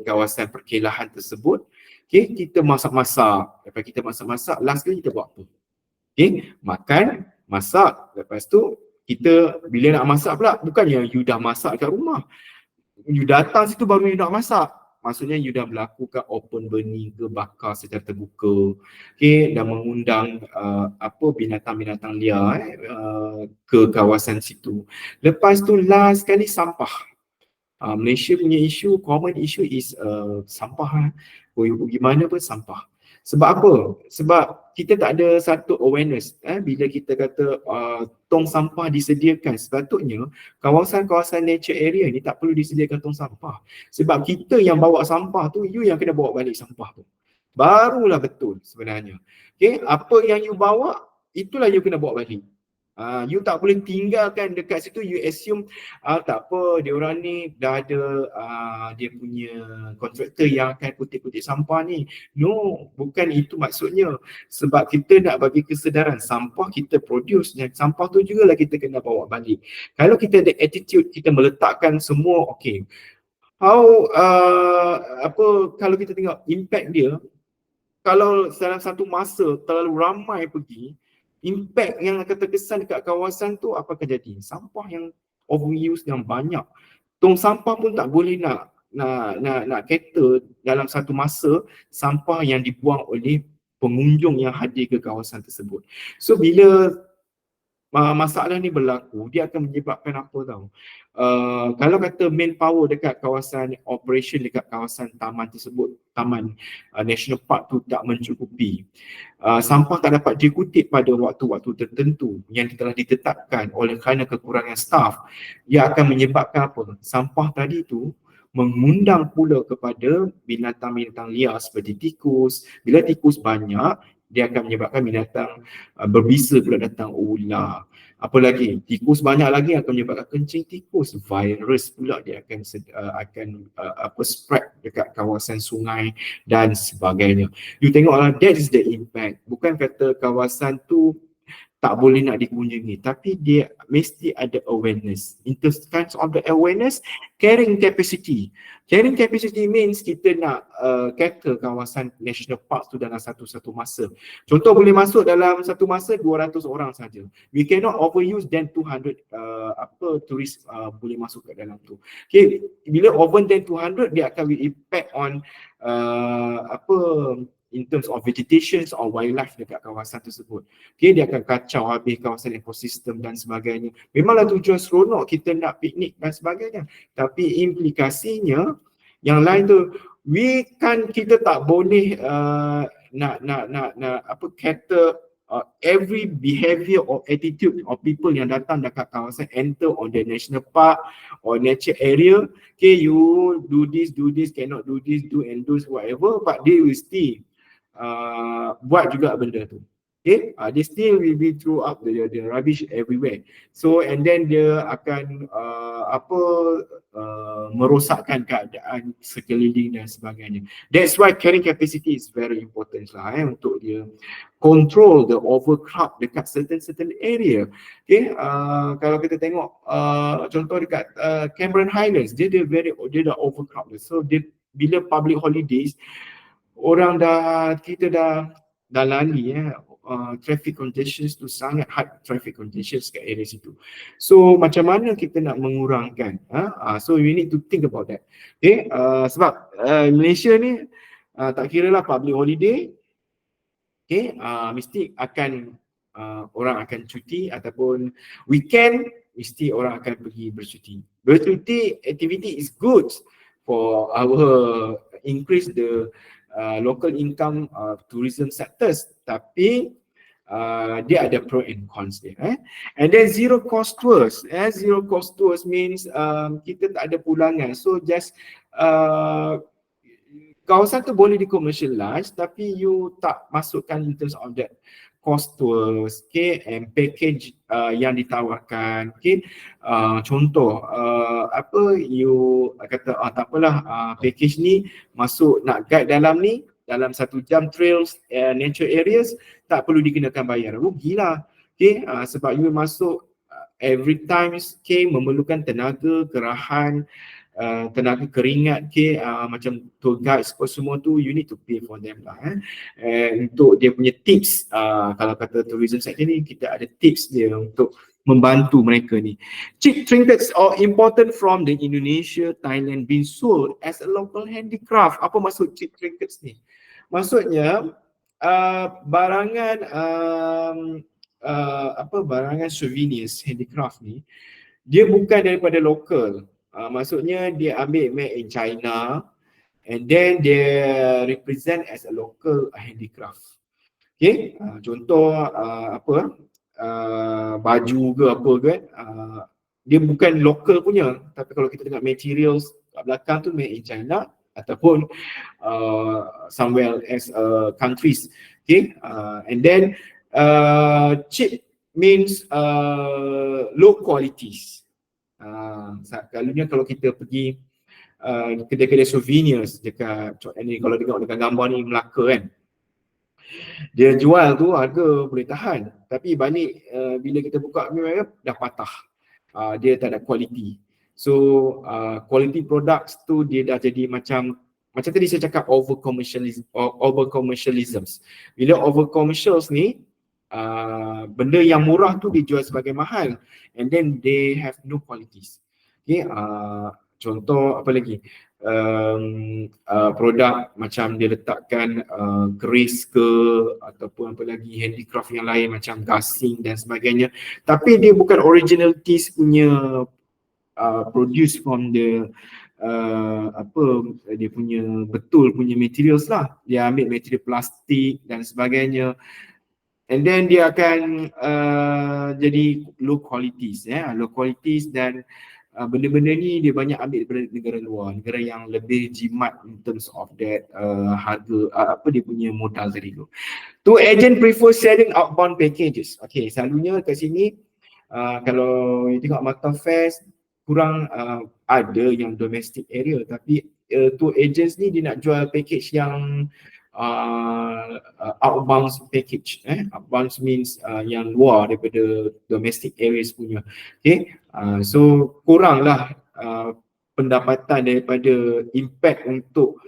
kawasan perkelahan tersebut. Okay, kita masak-masak. Lepas kita masak-masak, last kali kita buat apa? Okay, makan, masak. Lepas tu kita bila nak masak pula, bukannya you dah masak kat rumah, you datang situ baru you nak masak. Maksudnya you dah melakukan open burning ke, bakar secara terbuka, okay, dan mengundang binatang-binatang liar ke kawasan situ. Lepas tu last kali sampah. Malaysia punya isu, common issue is sampah. Gimana pun sampah. Sebab apa? Sebab kita tak ada satu awareness. Bila kita kata tong sampah disediakan, sepatutnya kawasan-kawasan nature area ni tak perlu disediakan tong sampah. Sebab kita yang bawa sampah tu, you yang kena bawa balik sampah tu. barulah betul sebenarnya. Okay, apa yang you bawa, itulah you kena bawa balik. You tak boleh tinggalkan dekat situ, you assume tak apa, dia orang ni dah ada dia punya kontraktor yang akan kutip-kutip sampah ni. No, bukan itu maksudnya. Sebab kita nak bagi kesedaran sampah kita produce dan sampah tu jugalah kita kena bawa balik. Kalau kita ada attitude, kita meletakkan semua, okay, kalau kita tengok impact dia, kalau dalam satu masa terlalu ramai pergi, impact yang akan terkesan dekat kawasan tu apa akan jadi? Sampah yang overuse yang banyak. Tong sampah pun tak boleh nak cater dalam satu masa sampah yang dibuang oleh pengunjung yang hadir ke kawasan tersebut. So bila masalah ni berlaku, dia akan menyebabkan apa tahu? Kalau kata manpower dekat kawasan operation dekat kawasan taman tersebut, taman national park tu tak mencukupi, sampah tak dapat dikutip pada waktu-waktu tertentu yang telah ditetapkan oleh kerana kekurangan staff, ia akan menyebabkan apa? Sampah tadi tu mengundang pula kepada binatang-binatang liar seperti tikus. Bila tikus banyak, dia akan menyebabkan binatang berbisa pula datang, ular. Apa lagi? Tikus banyak lagi akan menyebabkan kencing tikus, virus pula dia akan spread dekat kawasan sungai dan sebagainya. You tengoklah, that is the impact. Bukan kata kawasan tu tak boleh nak dikunjungi, tapi dia mesti ada awareness. In terms of the awareness, carrying capacity. Carrying capacity means kita nak cater kawasan national park tu dalam satu masa. Contoh, boleh masuk dalam satu masa 200 orang saja. We cannot overuse then 200 turis boleh masuk ke dalam tu. Okay, bila over than 200, dia akan impact on in terms of vegetation or wildlife dekat kawasan tersebut. Okay, dia akan kacau habis kawasan ekosistem dan sebagainya. Memanglah tujuan seronok kita nak piknik dan sebagainya, tapi implikasinya yang lain tu, kita tak boleh cater every behavior or attitude of people yang datang dekat kawasan enter on the national park or nature area. Okay, you do this, cannot do this, do and do whatever, but they will still buat juga benda tu. Okay, they still will be throw up the rubbish everywhere. So and then dia akan merosakkan keadaan sekeliling dan sebagainya. That's why carrying capacity is very important lah untuk dia control the overcrowd dekat certain area. Okay, kalau kita tengok contoh dekat Cameron Highlands, dia dah overcrowded. So dia bila public holidays, kita dah lali traffic congestions tu, sangat hard traffic congestions kat area situ. So macam mana kita nak mengurangkan? So we need to think about that. Okay, sebab Malaysia ni tak kira lah public holiday, okay, mesti akan orang akan cuti, ataupun weekend mesti orang akan pergi bercuti. Bercuti activity is good for our increase the local income tourism sectors, tapi dia ada pro and cons dia. And then zero cost tours. Zero cost tours means kita tak ada pulangan. So just kawasan tu boleh di-commercialize, tapi you tak masukkan in terms of that cost tours, okay, and package yang ditawarkan. Okay, contoh you kata tak apalah, package ni masuk nak guide dalam ni, dalam 1 jam trails nature areas, tak perlu dikenakan bayar. Rugilah. Okay, sebab you masuk every time, okay, memerlukan tenaga, gerahan, tenaga keringat, okay, macam tour guides semua tu, you need to pay for them lah. Untuk dia punya tips, kalau kata tourism sector ni, kita ada tips dia untuk membantu mereka ni. Cheap trinkets are important from the Indonesia, Thailand being sold as a local handicraft. Apa maksud cheap trinkets ni? Maksudnya barangan barangan souvenirs handicraft ni, dia bukan daripada lokal. Maksudnya dia ambil made in China and then dia represent as a local handicraft. Okay, contoh baju ke apa kan, dia bukan local punya, tapi kalau kita tengok materials kat belakang tu made in China, ataupun somewhere as countries. Okay, and then cheap means low qualities. Selalunya kalau kita pergi kedai-kedai souvenirs dekat ni, kalau tengok dekat gambar ni Melaka kan, dia jual tu harga boleh tahan, tapi balik bila kita buka memang dah patah. Dia tak ada quality. So quality products tu dia dah jadi macam tadi saya cakap over commercialism. Bila over commercials ni benda yang murah tu dijual sebagai mahal, and then they have no qualities. Okay, contoh apa lagi? Produk macam dia letakkan keris ke, ataupun apa lagi handicraft yang lain macam gasing dan sebagainya, tapi dia bukan originalities punya produce from the dia punya betul punya materials lah. Dia ambil material plastik dan sebagainya, and then dia akan jadi low qualities, low qualities. Dan benda-benda ni dia banyak ambil daripada negara luar, negara yang lebih jimat in terms of that harga, dia punya modal tadi tu. Two agent prefer selling outbound packages. Okay, selalunya kat sini kalau you tengok Mata Fest, kurang ada yang domestic area, tapi two agents ni dia nak jual package yang outbound package. Outbound means yang luar daripada domestic areas punya. Okay, so kuranglah pendapatan daripada impact untuk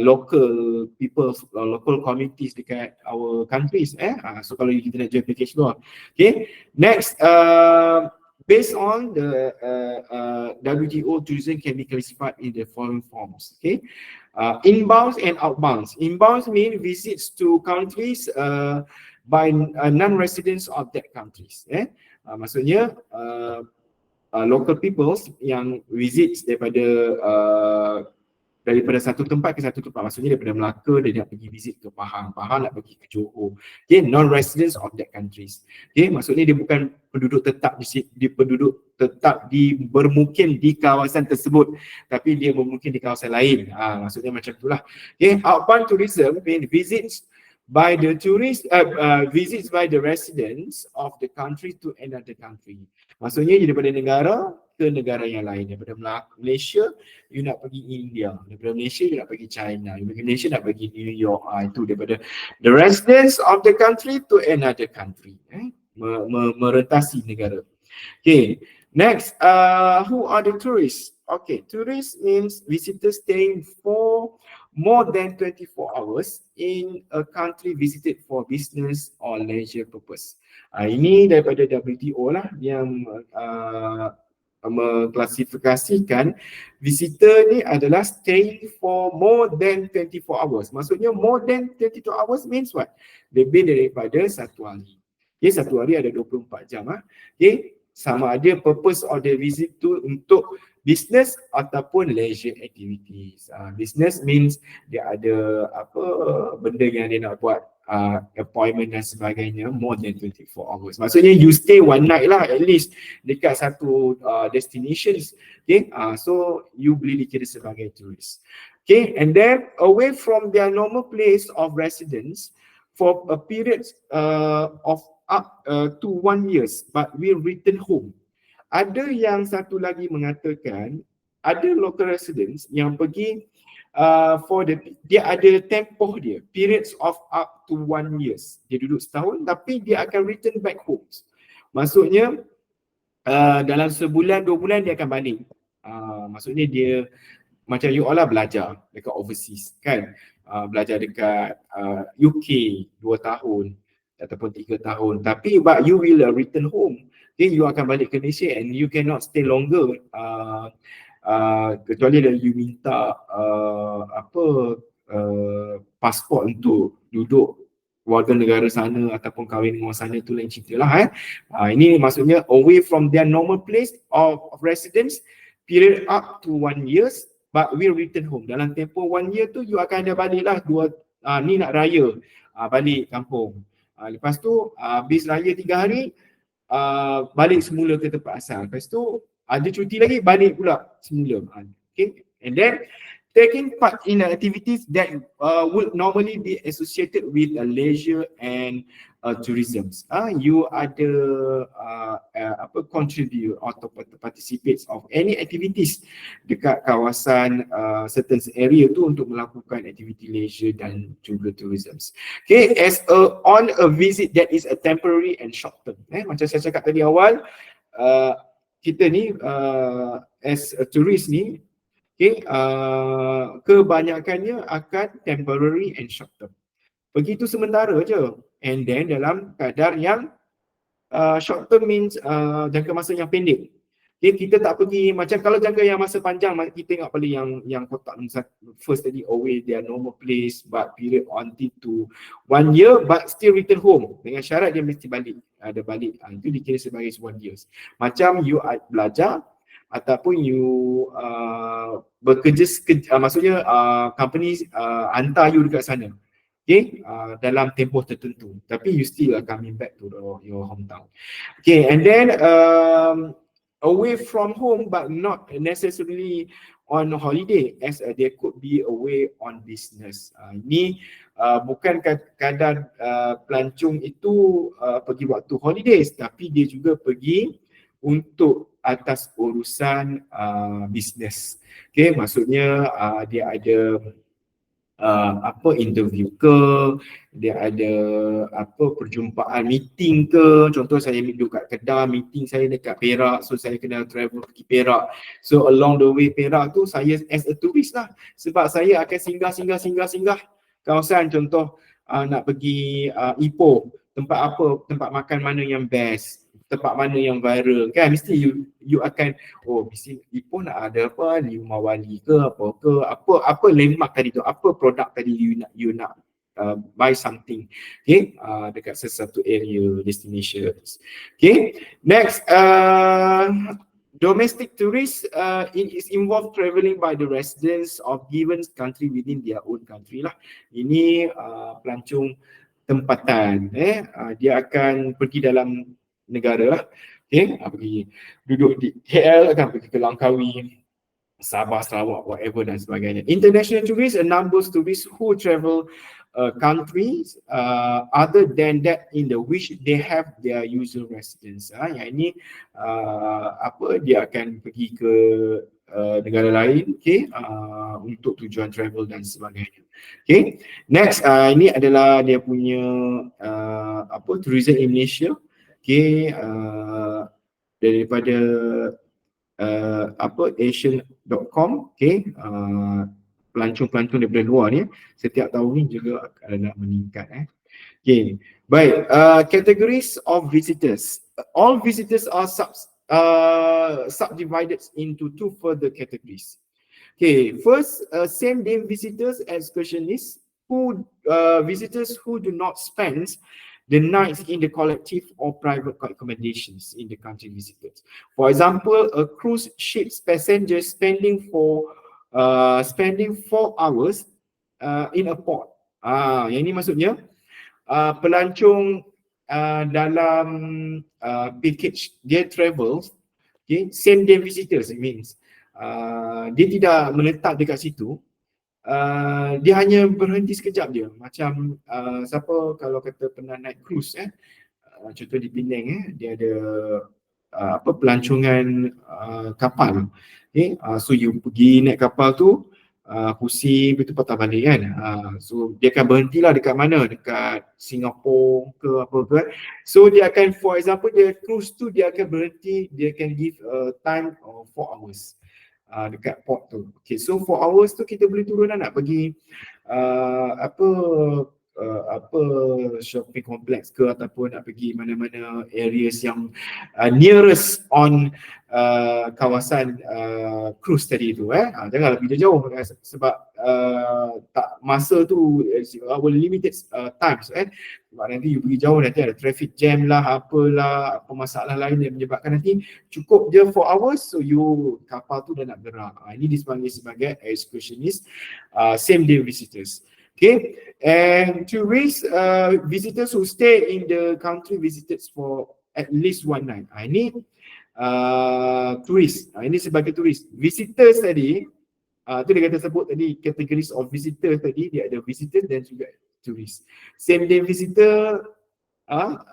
local people, local communities dekat our countries. So kalau kita nak jual package luar. Okay, next, based on the WTO, tourism can be classified in the following forms. Okay, inbounds and outbounds. Inbounds mean visits to countries by non-residents of that countries. Maksudnya local peoples yang visits daripada satu tempat ke satu tempat. Maksudnya daripada Melaka dia nak pergi visit ke Pahang, Pahang nak pergi ke Johor. Okay, non-residents of that countries. Okay, maksudnya dia bukan penduduk tetap bermukim di kawasan tersebut, tapi dia bermukim di kawasan lain. Maksudnya macam itulah. Okay, outbound tourism mean visits by the tourists, visits by the residents of the country to another country. Maksudnya daripada negara ke negara yang lain. Daripada Malaysia, you nak pergi India. Daripada Malaysia, you nak pergi China. Daripada Malaysia nak pergi New York. Itu daripada the residents of the country to another country. Merentasi negara. Okay, next, who are the tourists? Okay, tourists means visitors staying for more than 24 hours in a country visited for business or leisure purpose. Ini daripada WTO lah yang mengklasifikasikan visitor ni adalah staying for more than 24 hours. Maksudnya more than 22 hours means what? Lebih daripada satu hari. Okay, satu hari ada 24 jam. Okay, sama ada purpose of the visit tu untuk business ataupun leisure activities. Business means dia ada benda yang dia nak buat, appointment dan sebagainya, more than 24 hours. Maksudnya you stay one night lah at least dekat satu destinations. Okay, so you boleh dikira sebagai tourist. Okay, and then away from their normal place of residence for a period of up to 1 year, but will return home. Ada yang satu lagi mengatakan ada local residents yang pergi dia ada tempoh dia, periods of up to 1 year. Dia duduk setahun tapi dia akan return back home. Maksudnya dalam sebulan, 2 bulan dia akan balik. Maksudnya dia macam you all lah belajar dekat overseas kan. Belajar dekat UK 2 tahun ataupun 3 tahun, tapi but you will return home. Then you akan balik ke Malaysia and you cannot stay longer kecuali you minta pasport untuk duduk warga negara sana ataupun kahwin dengan orang sana, tu lain cerita lah. Ini maksudnya away from their normal place of residence, period up to 1 year, but will return home. Dalam tempoh 1 year tu you akan ada balik lah ni nak raya, balik kampung. Lepas tu habis raya 3 hari, balik semula ke tempat asal. Lepas tu ada cuti lagi, balik pula semula. Okay, and then taking part in activities that would normally be associated with leisure and tourism. You ada contribute atau participate of any activities dekat kawasan certain area tu untuk melakukan aktiviti leisure dan juga tourism. Okay, on a visit that is a temporary and short term. Macam saya cakap tadi awal, kita ni as a tourist ni, okay, kebanyakannya akan temporary and short term. Pergi tu sementara je, and then dalam kadar yang short term means jangka masa yang pendek. Okay, kita tak pergi macam kalau jangka yang masa panjang, kita tengok pada yang kotak first tadi, away their normal place but period until to 1 year but still return home, dengan syarat dia mesti balik, ada balik, itu dikira sebagai 1 year. Macam you belajar ataupun you bekerja, maksudnya company hantar you dekat sana, okay, dalam tempoh tertentu, tapi you still are coming back to your hometown. Okay, and then away from home but not necessarily on holiday, as they could be away on business. Ini bukan kadar pelancong itu pergi waktu holidays, tapi dia juga pergi untuk atas urusan bisnes. Okay, maksudnya dia ada interview ke, dia ada perjumpaan meeting ke. Contoh saya duduk kat Kedah, meeting saya dekat Perak, so saya kena travel pergi Perak. So along the way Perak tu saya as a tourist lah, sebab saya akan singgah kawasan, contoh nak pergi Ipoh, tempat makan mana yang best, tempat mana yang viral, kan mesti you akan mesti Ipoh nak ada apa, Lima Wali ke apa landmark tadi tu, apa produk tadi you nak buy something, okay, dekat sesuatu area destinations. Okay, next, domestic tourists, it is involved travelling by the residents of given country within their own country lah. Ini pelancong tempatan, dia akan pergi dalam negara lah, okay, pergi duduk di KL, akan pergi ke Langkawi, Sabah, Sarawak, whatever dan sebagainya. International tourists, a number of tourists who travel countries other than that in the which they have their usual residence. Yang ini dia akan pergi ke negara lain, okay, untuk tujuan travel dan sebagainya. Okay, next, ini adalah dia punya tourism in Malaysia. Okay, daripada asian.com, okay, pelancong-pelancong daripada luar ni setiap tahun ni juga akan meningkat. Okay, baik, categories of visitors. All visitors are subdivided into 2 further categories. Okay, first, same day visitors, excursionists, visitors who do not spend the nights in the collective or private accommodations in the country visited. For example, a cruise ship's passengers spending 4 hours in a port. Yang ini maksudnya pelancong dalam package dia travels, okay, same day visitors, it means dia tidak menetap dekat situ. Dia hanya berhenti sekejap je, macam siapa kalau kata pernah naik cruise, contoh di Penang, dia ada pelancongan kapal, okay? So you pergi naik kapal tu, pusing, betul patah balik kan. So dia akan berhentilah dekat mana, dekat Singapura ke apa ke. So dia akan, for example, dia cruise tu dia akan berhenti, dia akan give time of 4 hours dekat port tu. Okay, so 4 hours tu kita boleh turun nak pergi shopping complex ke, ataupun nak pergi mana-mana areas yang nearest on kawasan cruise tadi tu. Janganlah pergi jauh sebab tak masa tu our limited times. Sebab nanti you pergi jauh nanti ada traffic jam lah, apalah, apa masalah lain yang menyebabkan nanti cukup je 4 hours, so you kapal tu dah nak gerak. Ini dipanggil sebagai excursionist, same day visitors. Okay, and tourists, visitors who stay in the country visited for at least 1 night. Ini turis, ini sebagai turis. Visitors tadi Tu dia kata sebut tadi categories of visitor tadi, dia ada visitor dan juga tourist. Same day visitor,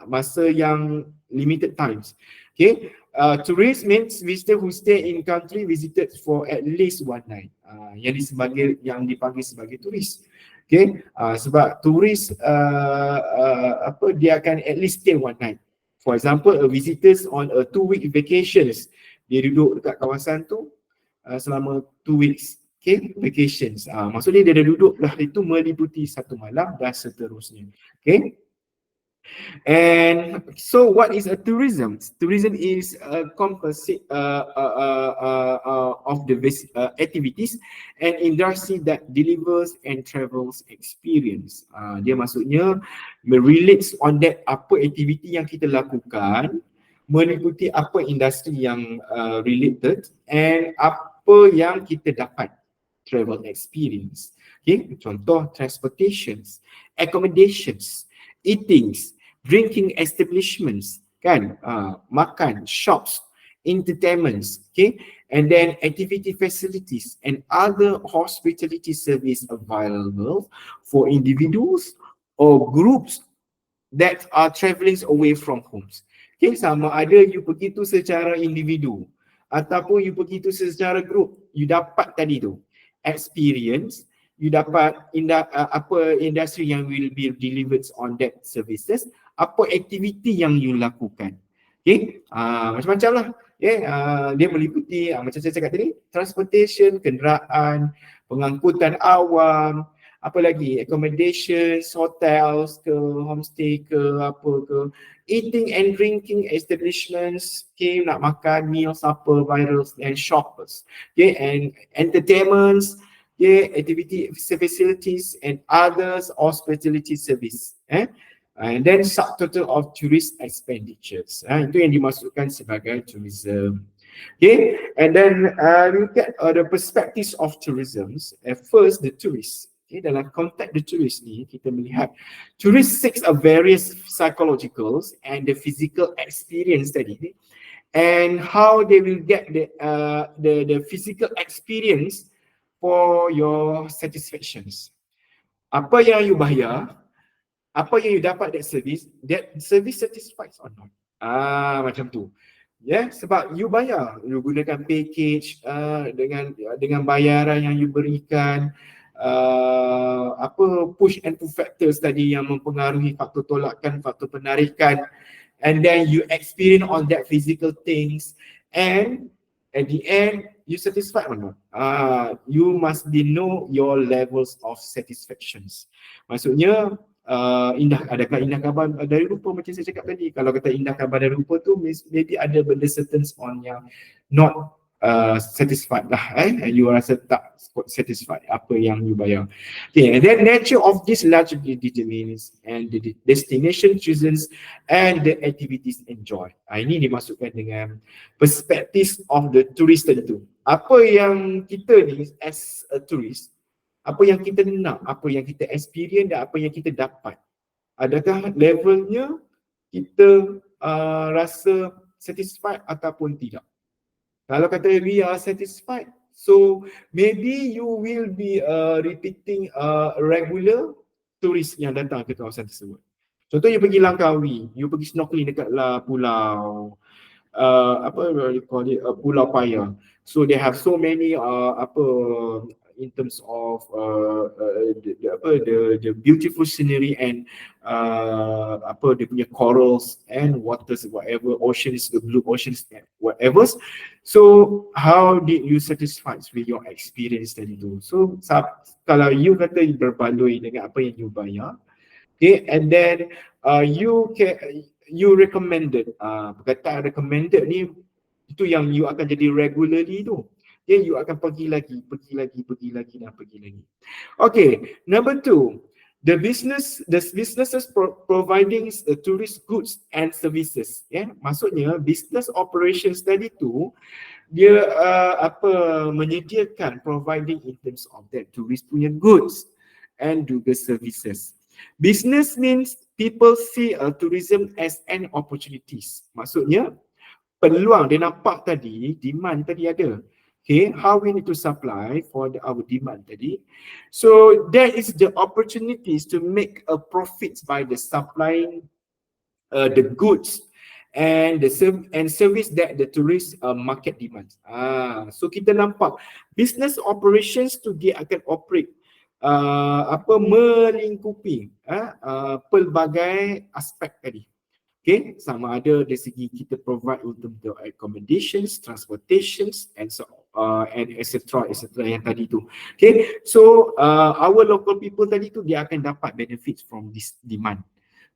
masa yang limited times. Okay, tourist means visitor who stay in country visited for at least one night. Yang dipanggil sebagai turis. Okay, sebab turis dia akan at least stay one night. For example, a visitors on a 2-week vacations, dia duduk dekat kawasan tu selama 2 weeks. Okay, vacations. Maksudnya dia dah duduk lah itu meliputi 1 malam dan seterusnya. Okay. And so what is a tourism? Tourism is a composite of the activities and industry that delivers and travels experience. Dia maksudnya relates on that apa aktiviti yang kita lakukan, meliputi apa industri yang related and apa yang kita dapat travel experience. Okay, contoh transportations, accommodations, eatings, drinking establishments, kan, makan, shops, entertainments, okay, and then activity facilities and other hospitality service available for individuals or groups that are travelling away from homes. Okay, sama ada you pergi tu secara individu ataupun you pergi tu secara group, you dapat tadi tu experience, you dapat apa industri yang will be delivered on that services, apa aktiviti yang you lakukan. Okay, macam-macam lah. Okay, dia meliputi macam saya cakap tadi, transportation, kenderaan, pengangkutan awam, apa lagi, accommodations, hotels ke, homestay ke, apa ke, eating and drinking establishments, okay, nak makan, meal, supper, virals and shoppers, okay, and entertainments, okay, activity facilities and others hospitality service, and then subtotal of tourist expenditures. Itu yang dimasukkan sebagai tourism. Okay, and then look at the perspectives of tourism. At first, the tourist. Okay, dalam konteks the tourist ni, kita melihat tourist seeks a various psychological and the physical experience tadi, and how they will get the physical experience for your satisfactions. Apa yang you bayar, apa yang you dapat that service satisfies or not. Macam tu. Ya, sebab you bayar, you gunakan package dengan bayaran yang you berikan, apa push and pull factors tadi yang mempengaruhi faktor tolakan, faktor penarikan, and then you experience on that physical things, and at the end you satisfied or not. You must know your levels of satisfactions. Maksudnya adakah indah kabar dari rupa macam saya cakap tadi. Kalau kata indah kabar dari rupa tu maybe ada benda certain on yang not satisfied lah, you rasa tak satisfied apa yang you bayar. Okay, and then nature of this largely determines and the destination chosen and the activities enjoyed. Ini dimasukkan dengan perspektif of the tourist tentu. Apa yang kita ni as a tourist, apa yang kita nak, apa yang kita experience dan apa yang kita dapat, adakah levelnya kita rasa satisfied ataupun tidak. Kalau kata we are satisfied, so maybe you will be repeating regular tourist yang datang ke kawasan tersebut. Contohnya pergi Langkawi, you pergi snorkeling dekat pulau Pulau Paya. So they have so many in terms of the beautiful scenery and dia punya corals and waters, whatever, oceans, the blue oceans, whatever. So how did you satisfied with your experience tadi tu? So kalau you kata berbaloi dengan apa yang you bayar, okay, and then you recommended, perkataan recommended ni itu yang you akan jadi regularly tu. Okay, you akan pergi lagi dan pergi lagi. Okay, number 2, the businesses providing tourist goods and services. Maksudnya business operations tadi tu dia menyediakan providing in terms of that tourist punya goods and juga services. Business means people see tourism as an opportunities. Maksudnya peluang, dia nampak tadi, demand tadi ada. Okay, how we need to supply for our demand tadi. So there is the opportunities to make a profit by the supplying the goods and the service that the tourist market demands. So kita nampak business operations tu dia akan operate melingkupi pelbagai aspek tadi. Okay, sama ada dari segi kita provide untuk the accommodations, transportations and so and etc yang tadi tu. Okay, so our local people tadi tu dia akan dapat benefits from this demand.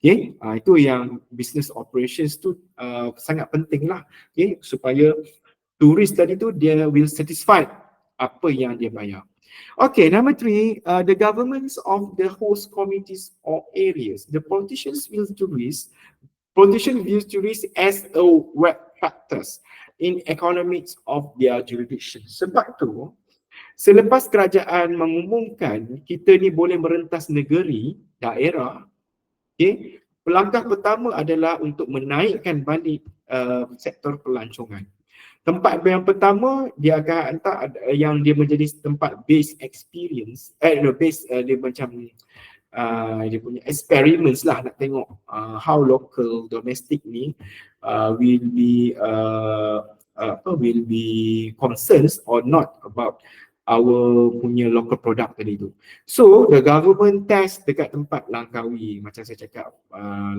Okay, itu yang business operations tu sangat penting lah. Okay, supaya turis tadi tu dia will satisfied apa yang dia bayar. Okay, number 3, the governments of the host communities or areas, the politicians view tourists as a web factors in economics of their jurisdiction. Sebab tu, selepas kerajaan mengumumkan kita ni boleh merentas negeri, daerah, okay, langkah pertama adalah untuk menaikkan balik sektor pelancongan. Tempat yang pertama dia akan hantar yang dia menjadi tempat base experience, dia macam dia punya experiments lah, nak tengok how local domestic ni will be concerned or not about our punya local product tadi tu. So the government test dekat tempat Langkawi macam saya cakap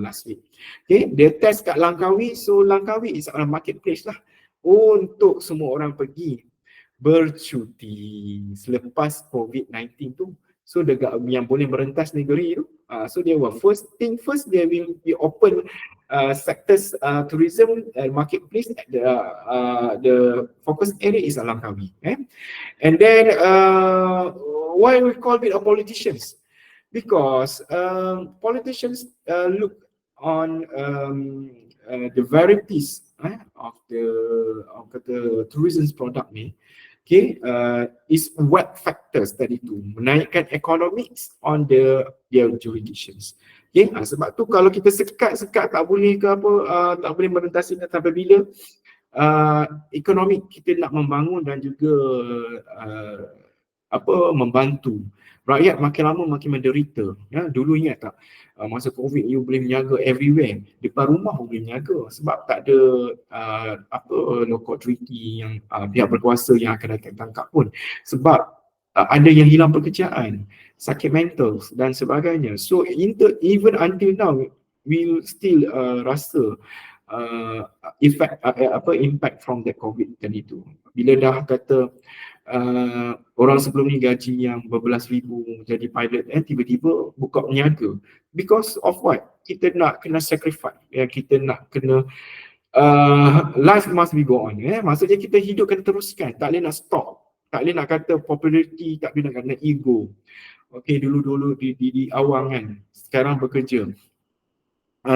last week. Okay, dia test kat Langkawi, so Langkawi is a marketplace lah untuk semua orang pergi bercuti selepas COVID-19 tu. So yang boleh merentas negeri tu, so they will first they will be open sectors tourism marketplace at the focus area is Langkawi. And then why we call it a politicians? Because politicians look on the varieties of the tourism product ni. Okay, is web factors tadi tu, menaikkan economics on their jurisdictions. Okay, sebab tu kalau kita sekat tak boleh ke apa, tak boleh merentasi sampai bila ekonomi kita nak membangun dan juga membantu rakyat makin lama makin menderita. Ya, dulu ingat tak masa COVID you boleh menjaga everywhere, depan rumah boleh menjaga sebab tak ada local authority yang pihak berkuasa yang akan datang tangkap pun, sebab ada yang hilang pekerjaan, sakit mental dan sebagainya. So even until now we still rasa impact from the COVID tadi tu. Bila dah kata orang sebelum ni gaji yang berbelas ribu jadi pilot, tiba-tiba buka peniaga. Because of what? Kita nak kena sacrifice, kita nak kena life must be go on. Maksudnya kita hidup kena teruskan, tak boleh nak stop, tak boleh nak kata popularity, tak boleh nak kata ego. Okay, dulu di awang kan, sekarang bekerja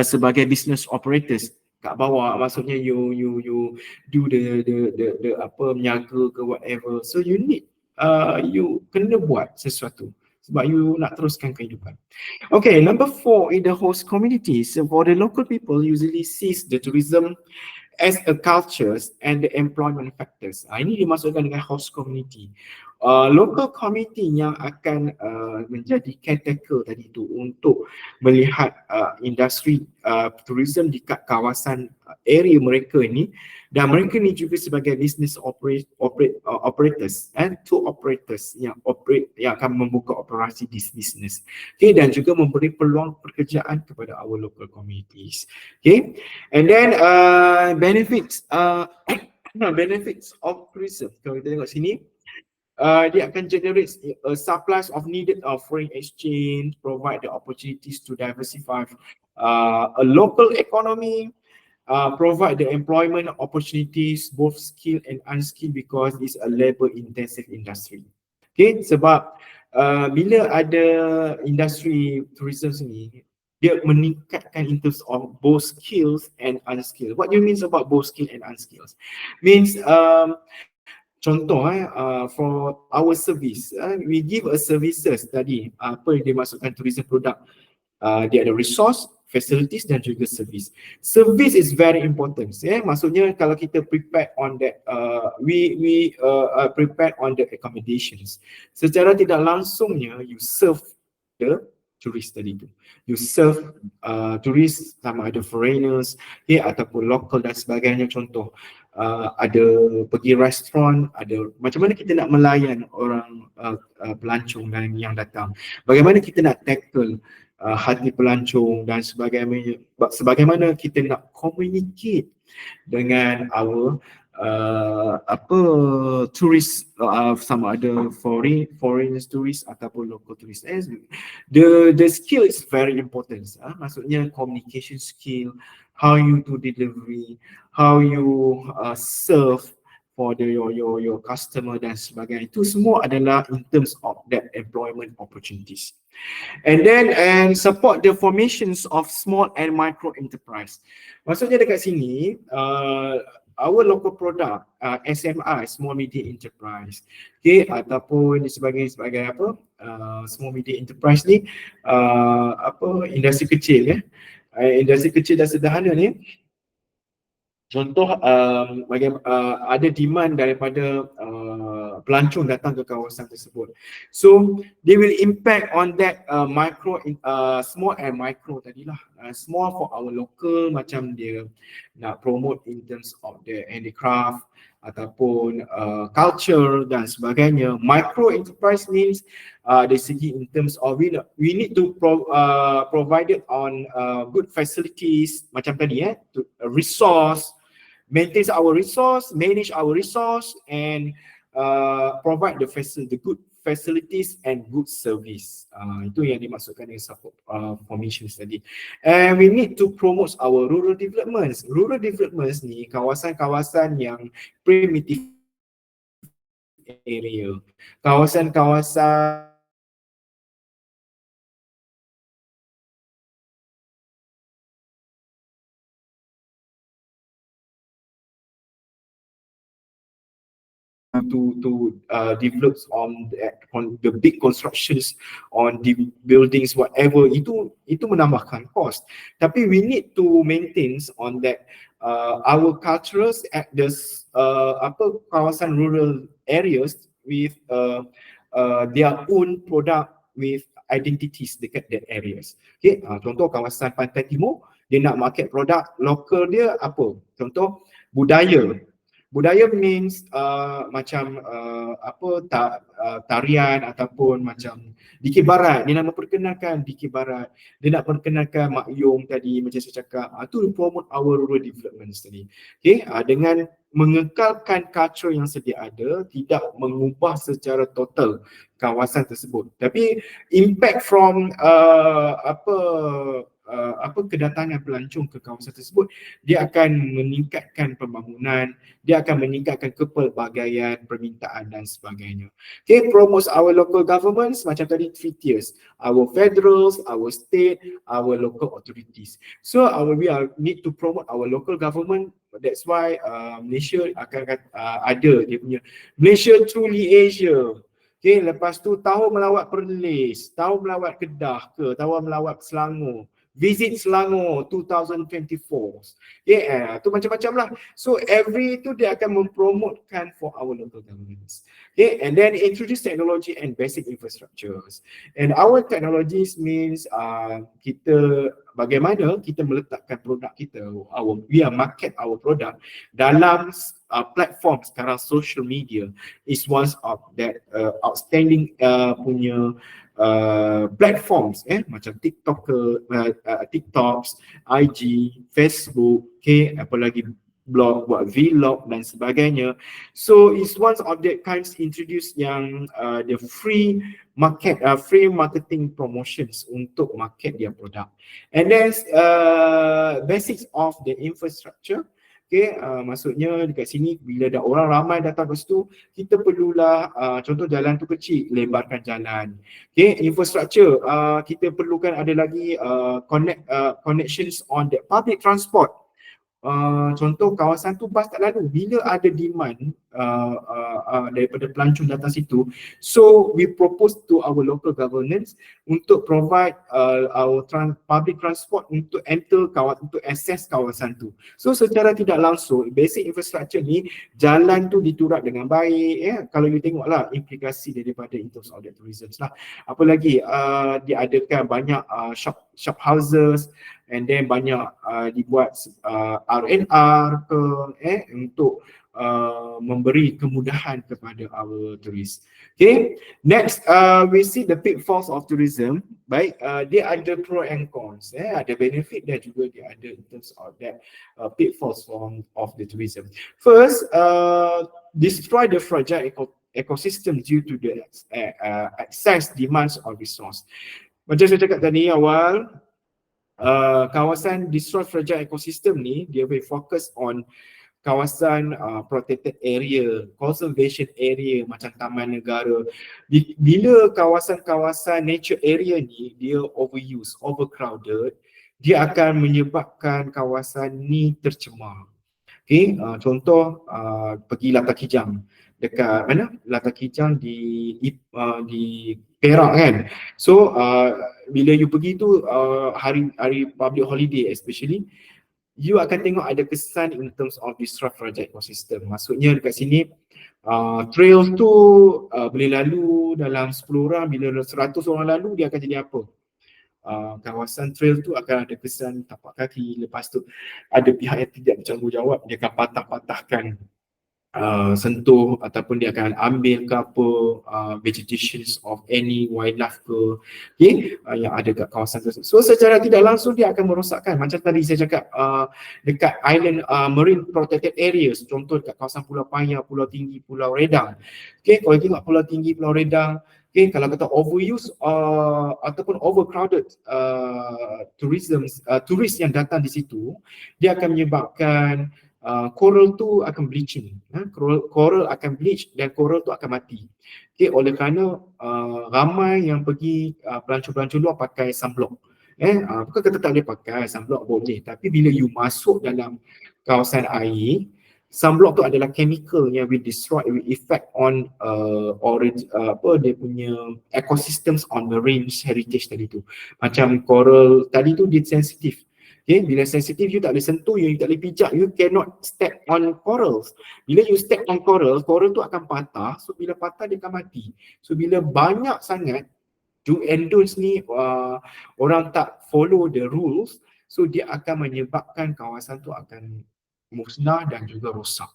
sebagai business operators kat bawah, maksudnya you do the menjaga ke whatever. So you need you kena buat sesuatu sebab you nak teruskan kehidupan. Okay, number 4 in the host communities. So for the local people usually sees the tourism as a cultures and the employment factors. Ini dimasukkan dengan host community. Local community yang akan menjadi caretaker tadi tu untuk melihat industri tourism di kawasan area mereka ni, dan mereka ni juga sebagai business operators and tour operators yang akan membuka operasi business. Okay, dan juga memberi peluang pekerjaan kepada our local communities. Okay, and then benefits of tourism. Kalau kita tengok sini, dia akan generate a surplus of needed foreign exchange, provide the opportunities to diversify a local economy, provide the employment opportunities, both skilled and unskilled, because it's a labor intensive industry. Okay, sebab bila ada industri tourism ni, dia meningkatkan in terms of both skills and unskilled. What do you mean about both skilled and unskilled? Means contoh for our service, we give a services tadi, apa yang dimasukkan tourism product, dia ada resource, facilities dan juga service. Service is very important. Maksudnya kalau kita prepare on that, we prepare on the accommodations. Secara tidak langsungnya you serve the tourist tadi tu. You serve tourist sama ada foreigners, ataupun local dan sebagainya. Contoh, ada pergi restoran, ada macam mana kita nak melayan orang pelancong dan yang datang. Bagaimana kita nak tackle hati pelancong dan sebagaimana kita nak communicate dengan our tourist, sama ada foreign tourist ataupun local tourist. The skill is very important. Maksudnya communication skill, how you do delivery, how you serve for your customer dan sebagainya. Itu semua adalah in terms of that employment opportunities. And then support the formations of small and micro enterprise. Maksudnya dekat sini our local product, SMI, small medium enterprise, ataupun sebagai small medium enterprise ni industri kecil, industri kecil dan sederhana ni. Contoh, ada demand daripada pelancong datang ke kawasan tersebut. So they will impact on that small and micro tadilah. Small for our local, macam dia nak promote in terms of the handicraft ataupun culture dan sebagainya. Micro enterprise means dari segi in terms of we need to provide it on good facilities macam tadi, to resource, maintain our resource, manage our resource, and provide the good facilities and good service. Itu yang dimaksudkan dengan support formations tadi. And we need to promote our rural developments. Rural developments ni kawasan-kawasan yang primitive area, kawasan-kawasan to develop on the big constructions, on the buildings, whatever, itu menambahkan cost. Tapi we need to maintain on that our cultures at the kawasan rural areas with their own product with identities dekat that areas. Contoh kawasan Pantai Timur, dia nak market produk lokal dia apa? Contoh budaya. Budaya means macam tarian ataupun macam Dikir Barat. Dia nak memperkenalkan Dikir Barat. Dia nak memperkenalkan Mak Yong tadi macam saya cakap. Itu promote our rural development tadi. Dengan mengekalkan culture yang sedia ada, tidak mengubah secara total kawasan tersebut. Tapi impact from kedatangan pelancong ke kawasan tersebut, dia akan meningkatkan pembangunan, dia akan meningkatkan kepelbagaian permintaan dan sebagainya. Promote our local governments macam tadi 3 tiers, our federals, our state, our local authorities. So we need to promote our local government. That's why Malaysia akan ada dia punya Malaysia Truly Asia. Lepas tu tahu melawat Perlis, tahu melawat Kedah ke, tahu melawat Selangor. Visit Selangor 2024. Tu macam-macam lah. So every tu dia akan mempromotkan for our local governments. And then introduce technology and basic infrastructures. And our technologies means bagaimana kita meletakkan produk kita, we market our product dalam platform sekarang. Social media is one of that outstanding punya platforms, macam TikTok TikToks, IG, Facebook, apalagi blog, buat vlog dan sebagainya. So it's one of the kinds introduce yang the free marketing promotions untuk market their product. And then basics of the infrastructure. Maksudnya dekat sini bila ada orang ramai datang ke situ, kita perlulah contoh jalan tu kecil, lebarkan jalan. Infrastructure, kita perlukan ada lagi connections on the public transport. Contoh kawasan tu bas tak lalu, bila ada demand daripada pelancong datang situ. So we propose to our local governance untuk provide our public transport untuk enter kawasan, untuk access kawasan tu. So secara tidak langsung basic infrastructure ni, jalan tu diturap dengan baik. Kalau you tengoklah implikasi daripada in terms of the tourism lah. Apa lagi, diadakan banyak shop houses, and then banyak dibuat R&R ke untuk memberi kemudahan kepada our tourists. Okay, next we see the pitfalls of tourism. Baik, dia ada pro and cons. Ada benefit dan juga dia ada in terms of that pitfalls of the tourism. First, destroy the fragile ecosystem due to the excess demands of resource. Macam saya cakap tadi awal, kawasan destroy fragile ecosystem ni dia very focus on kawasan protected area, conservation area macam taman negara. Bila kawasan-kawasan nature area ni dia overuse, overcrowded, dia akan menyebabkan kawasan ni tercemar. Okay, contoh pergi Lata Kijang, dekat mana? Lata Kijang di Perak kan. So bila you pergi tu hari public holiday especially, you akan tengok ada kesan in terms of disrupt fragile ecosystem. Maksudnya dekat sini trails tu boleh lalu dalam 10 orang, bila 100 orang lalu dia akan jadi apa? Kawasan trail tu akan ada kesan tapak kaki, lepas tu ada pihak yang tidak bertanggungjawab, dia akan patah-patahkan sentuh ataupun dia akan ambil ke apa vegetations of any wildlife ke, yang ada kat kawasan tersebut. So secara tidak langsung dia akan merosakkan. Macam tadi saya cakap dekat island marine protected areas, contoh dekat kawasan Pulau Paya, Pulau Tinggi, Pulau Redang. Kalau tengok Pulau Tinggi, Pulau Redang, kalau kata overuse ataupun overcrowded turis yang datang di situ, dia akan menyebabkan coral tu akan bleaching. Coral akan bleach dan coral tu akan mati. Oleh kerana ramai yang pergi pelancong-pelancong luar pakai sunblock. Bukan kata tak boleh pakai sunblock, boleh. Tapi bila you masuk dalam kawasan air, sunblock tu adalah chemical yang will destroy, will effect on dia punya ecosystems on marine heritage tadi tu. Macam coral tadi tu dia sensitif. Bila sensitif, you tak boleh sentuh, you tak boleh pijak, you cannot step on corals. Bila you step on coral, coral tu akan patah, so bila patah dia akan mati. So bila banyak sangat do and don'ts ni orang tak follow the rules, so dia akan menyebabkan kawasan tu akan musnah dan juga rosak.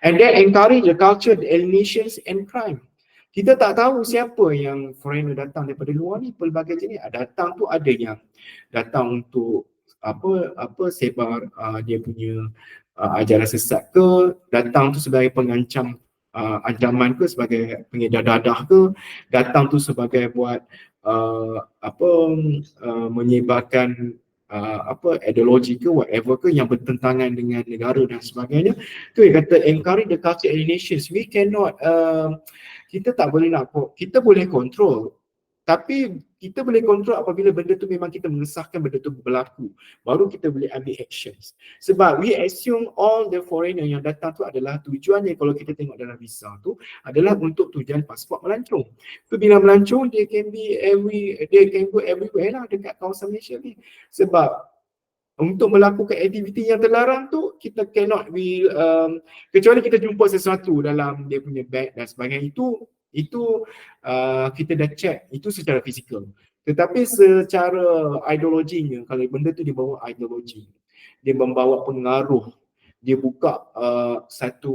And then encourage the culture, the alienations and crime. Kita tak tahu siapa yang foreigner datang daripada luar ni, pelbagai jenis. Datang tu ada yang datang untuk sebar dia punya ajaran sesat ke, datang tu sebagai pengancam ancaman ke, sebagai pengedar dadah ke, datang tu sebagai buat menyebarkan ideologi ke, whatever ke yang bertentangan dengan negara dan sebagainya. Tu yang kata encourage the culture alienations. We cannot kita tak boleh nak, kita boleh control, tapi kita boleh kontrol apabila benda tu memang kita mengesahkan benda tu berlaku. Baru kita boleh ambil actions. Sebab we assume all the foreigner yang datang tu adalah tujuannya, kalau kita tengok dalam visa tu, adalah untuk tujuan pasport melancong. So bila melancong, they can go everywhere lah dekat kawasan Malaysia ni. Sebab untuk melakukan aktiviti yang terlarang tu, kita cannot kecuali kita jumpa sesuatu dalam dia punya bag dan sebagainya, itu kita dah check, itu secara fizikal. Tetapi secara ideologinya, kalau benda tu dia bawa ideologi, dia membawa pengaruh, dia buka satu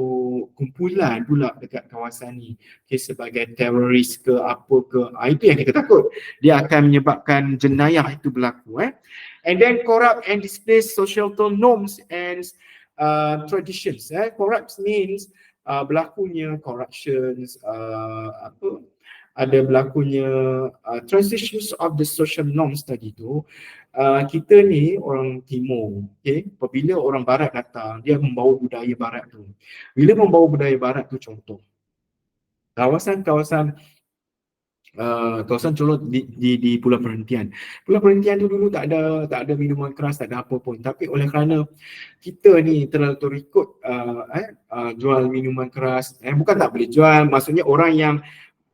kumpulan pula dekat kawasan ni, sebagai teroris ke apa ke, itu yang kita takut. Dia akan menyebabkan jenayah itu berlaku. And then corrupt and displace societal norms and traditions. Corrupt means berlakunya corruptions, ada berlakunya transitions of the social norms tadi tu. Kita ni orang timur, apabila orang barat datang, dia membawa budaya barat tu. Bila membawa budaya barat tu, contoh kawasan-kawasan kawasan Colo di Pulau Perhentian. Pulau Perhentian tu dulu tak ada minuman keras, tak ada apa pun. Tapi oleh kerana kita ni terlalu terikut jual minuman keras, bukan tak boleh jual, maksudnya orang yang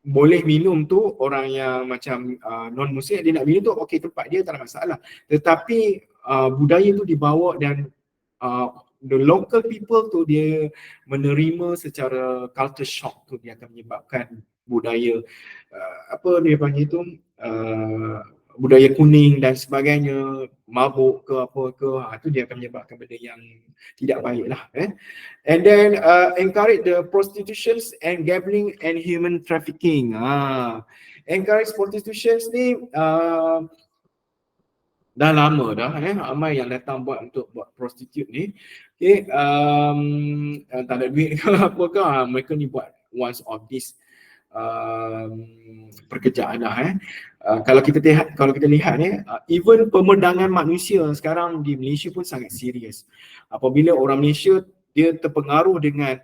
boleh minum tu, orang yang macam non muslim dia nak minum tu okey, tempat dia tak ada masalah. Tetapi budaya tu dibawa dan the local people tu dia menerima secara culture shock tu, dia akan menyebabkan budaya apa dia panggil tu budaya kuning dan sebagainya, mabuk ke apa ke, tu dia akan menyebabkan benda yang tidak baik lah. And then encourage the prostitutions and gambling and human trafficking. Encourage prostitutions ni dah lama dah, ramai yang datang buat prostitute ni. Okay, tak ada duit ke apa ke, mereka ni buat once of this pekerjaan lah. Kalau kita lihat ni, even pemandangan manusia sekarang di Malaysia pun sangat serius. Apabila orang Malaysia dia terpengaruh dengan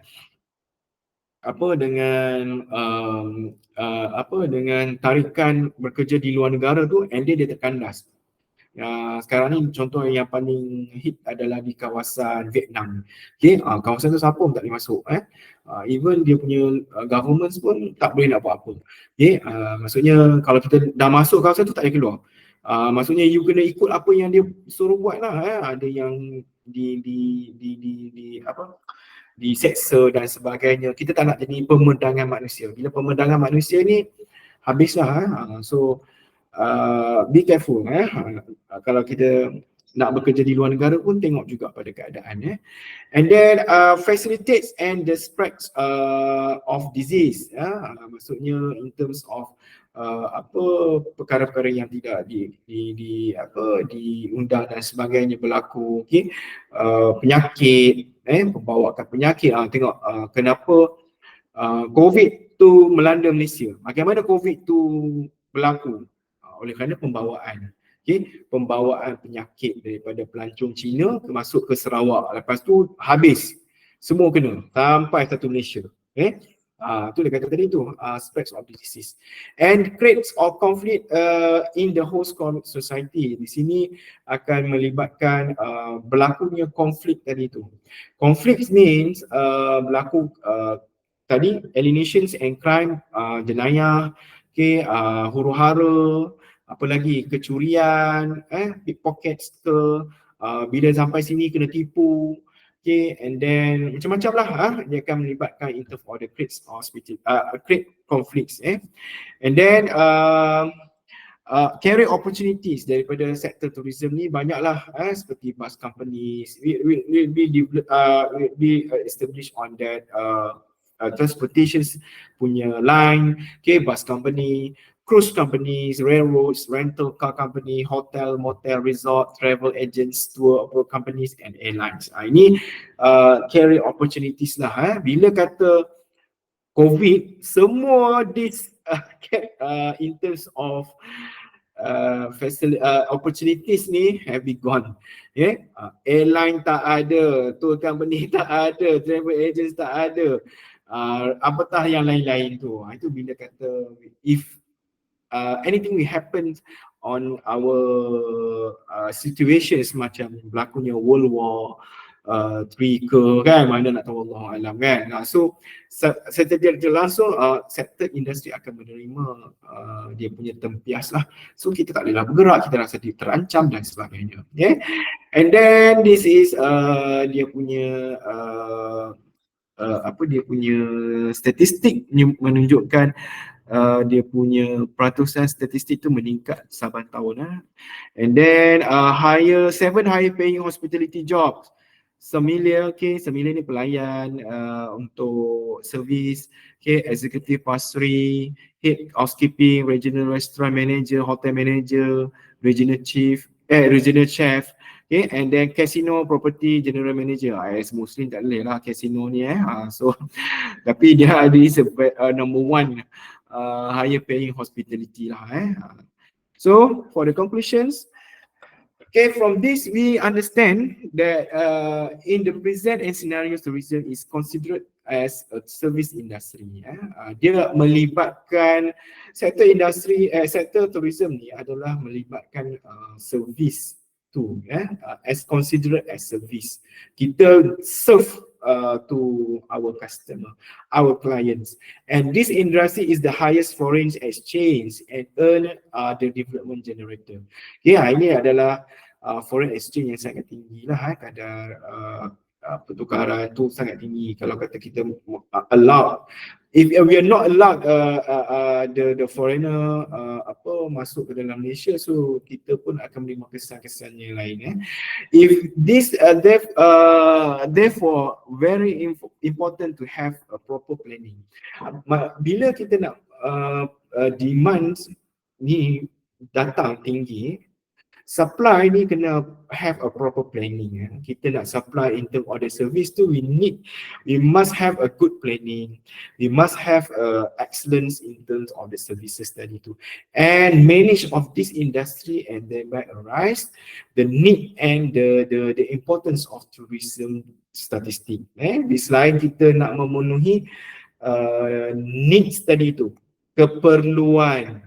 dengan tarikan bekerja di luar negara tu, and dia terkandas. Sekarang ni contoh yang paling hit adalah di kawasan Vietnam. Okay, kawasan tu siapa pun tak boleh masuk. Even dia punya government pun tak boleh nak buat apa. Okay, maksudnya kalau kita dah masuk kawasan tu tak boleh keluar. Maksudnya you kena ikut apa yang dia suruh buat lah. Ada yang diseksa dan sebagainya. Kita tak nak jadi pemandangan manusia. Bila pemandangan manusia ni habislah. So be careful. Kalau kita nak bekerja di luar negara pun tengok juga pada keadaan. And then facilitates and the spread of disease. Maksudnya in terms of perkara-perkara yang tidak diundang dan sebagainya berlaku. Okay? Penyakit, pembawakan penyakit. Tengok kenapa COVID tu melanda Malaysia. Bagaimana COVID tu berlaku? Oleh kerana pembawaan. Okay? Pembawaan penyakit daripada pelancong Cina masuk ke Sarawak. Lepas tu habis. Semua kena sampai satu Malaysia. Okay? Tu dia kata tadi tu, spreads of disease. And creates of conflict in the host society. Di sini akan melibatkan berlakunya konflik tadi tu. Conflict means berlaku tadi alienations and crime, jenayah, okay, huru-hara, apa lagi, kecurian, pickpockets ke, bila sampai sini kena tipu, okay, and then macam-macam lah, dia akan melibatkan inter-order create conflicts, and then carry opportunities daripada sektor tourism ni banyaklah, seperti bus companies will be established on that transportations punya line, okay, bus company, cruise companies, railroads, rental car company, hotel, motel, resort, travel agents, tour companies and airlines. Ini carry opportunities lah. Bila kata COVID, semua this in terms of opportunities ni have been gone. Airline tak ada, tour company tak ada, travel agents tak ada, apatah yang lain-lain tu. Itu bila kata if anything will happen on our situations macam berlakunya World War III ke, kan, mana nak tahu, Allah Alam, kan. So secara langsung sektor industri akan menerima dia punya tempias lah. So kita tak bolehlah bergerak, kita rasa terancam dan sebagainya. And then this is dia punya dia punya statistik menunjukkan dia punya peratusan statistik tu meningkat saban tahun. And then seven higher paying hospitality jobs. Semilia, okay, Semilia ni pelayan untuk servis, okay, executive pastry, head housekeeping, regional restaurant manager, hotel manager, regional chef, okay, and then casino property general manager. As Muslim tak boleh lah casino ni, so tapi dia ada number one higher paying hospitality lah. So for the conclusions, okay, from this we understand that in the present and scenarios tourism is considered as a service industry. Dia melibatkan sektor industri, sektor tourism ni adalah melibatkan service tu, as considered as service. Kita serve to our customer, our clients, and this industry is the highest foreign exchange and earn the development generator. Ini adalah foreign exchange yang sangat tinggi lah, kadar pertukaran tu sangat tinggi. Kalau kata kita allow, if we are not allowed the foreigner masuk ke dalam Malaysia, so kita pun akan menerima kesan-kesan yang lain. If this therefore very important to have a proper planning. Bila kita nak demand ni datang tinggi, supply ni kena have a proper planning. Kita nak supply in term of the service tu, we must have a good planning. We must have excellence in terms of the services tadi tu, and manage of this industry, and thereby arise the need and the importance of tourism statistic. Di selain kita nak memenuhi needs tadi tu, keperluan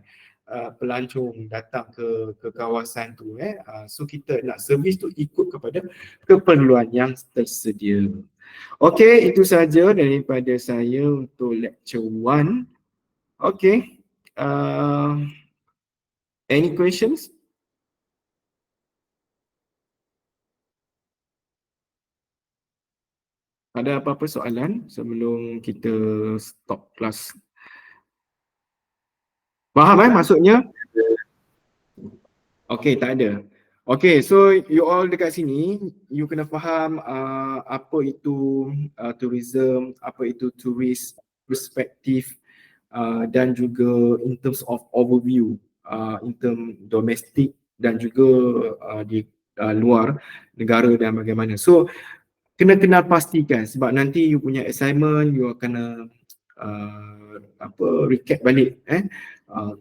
pelancong datang ke kawasan tu, so kita nak servis tu ikut kepada keperluan yang tersedia. Okey, itu saja daripada saya untuk lecture 1. Okey, any questions? Ada apa-apa soalan sebelum kita stop kelas? Faham maksudnya? Okay, tak ada. Okay, so you all dekat sini, you kena faham apa itu tourism, apa itu tourist perspective, dan juga in terms of overview, in term domestic dan juga di luar negara dan bagaimana. So kena pastikan, sebab nanti you punya assignment, you kena recap balik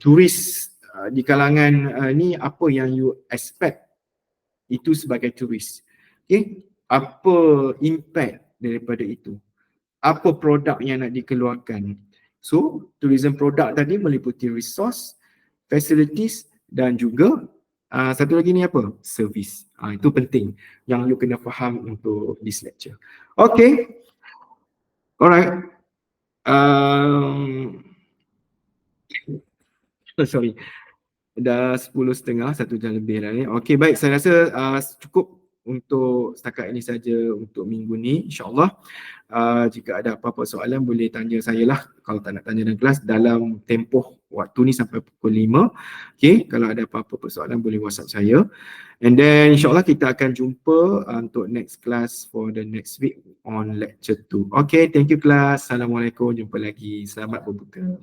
turis di kalangan ni, apa yang you expect itu sebagai turis. Okay, apa impact daripada itu, apa produk yang nak dikeluarkan. So tourism product tadi meliputi resource, facilities dan juga satu lagi ni apa? Service. Itu penting yang you kena faham untuk this lecture. Okay, alright. Sorry, dah 10.30, 1 jam lebih dah ni. Okey, baik, saya rasa cukup untuk setakat ini saja untuk minggu ni, insyaAllah. Jika ada apa-apa soalan boleh tanya saya lah, kalau tak nak tanya dalam kelas, dalam tempoh waktu ni sampai pukul 5. Okey, kalau ada apa-apa persoalan boleh WhatsApp saya. And then insyaAllah kita akan jumpa untuk next class for the next week on lecture 2. Okay, thank you class. Assalamualaikum, jumpa lagi. Selamat berbuka.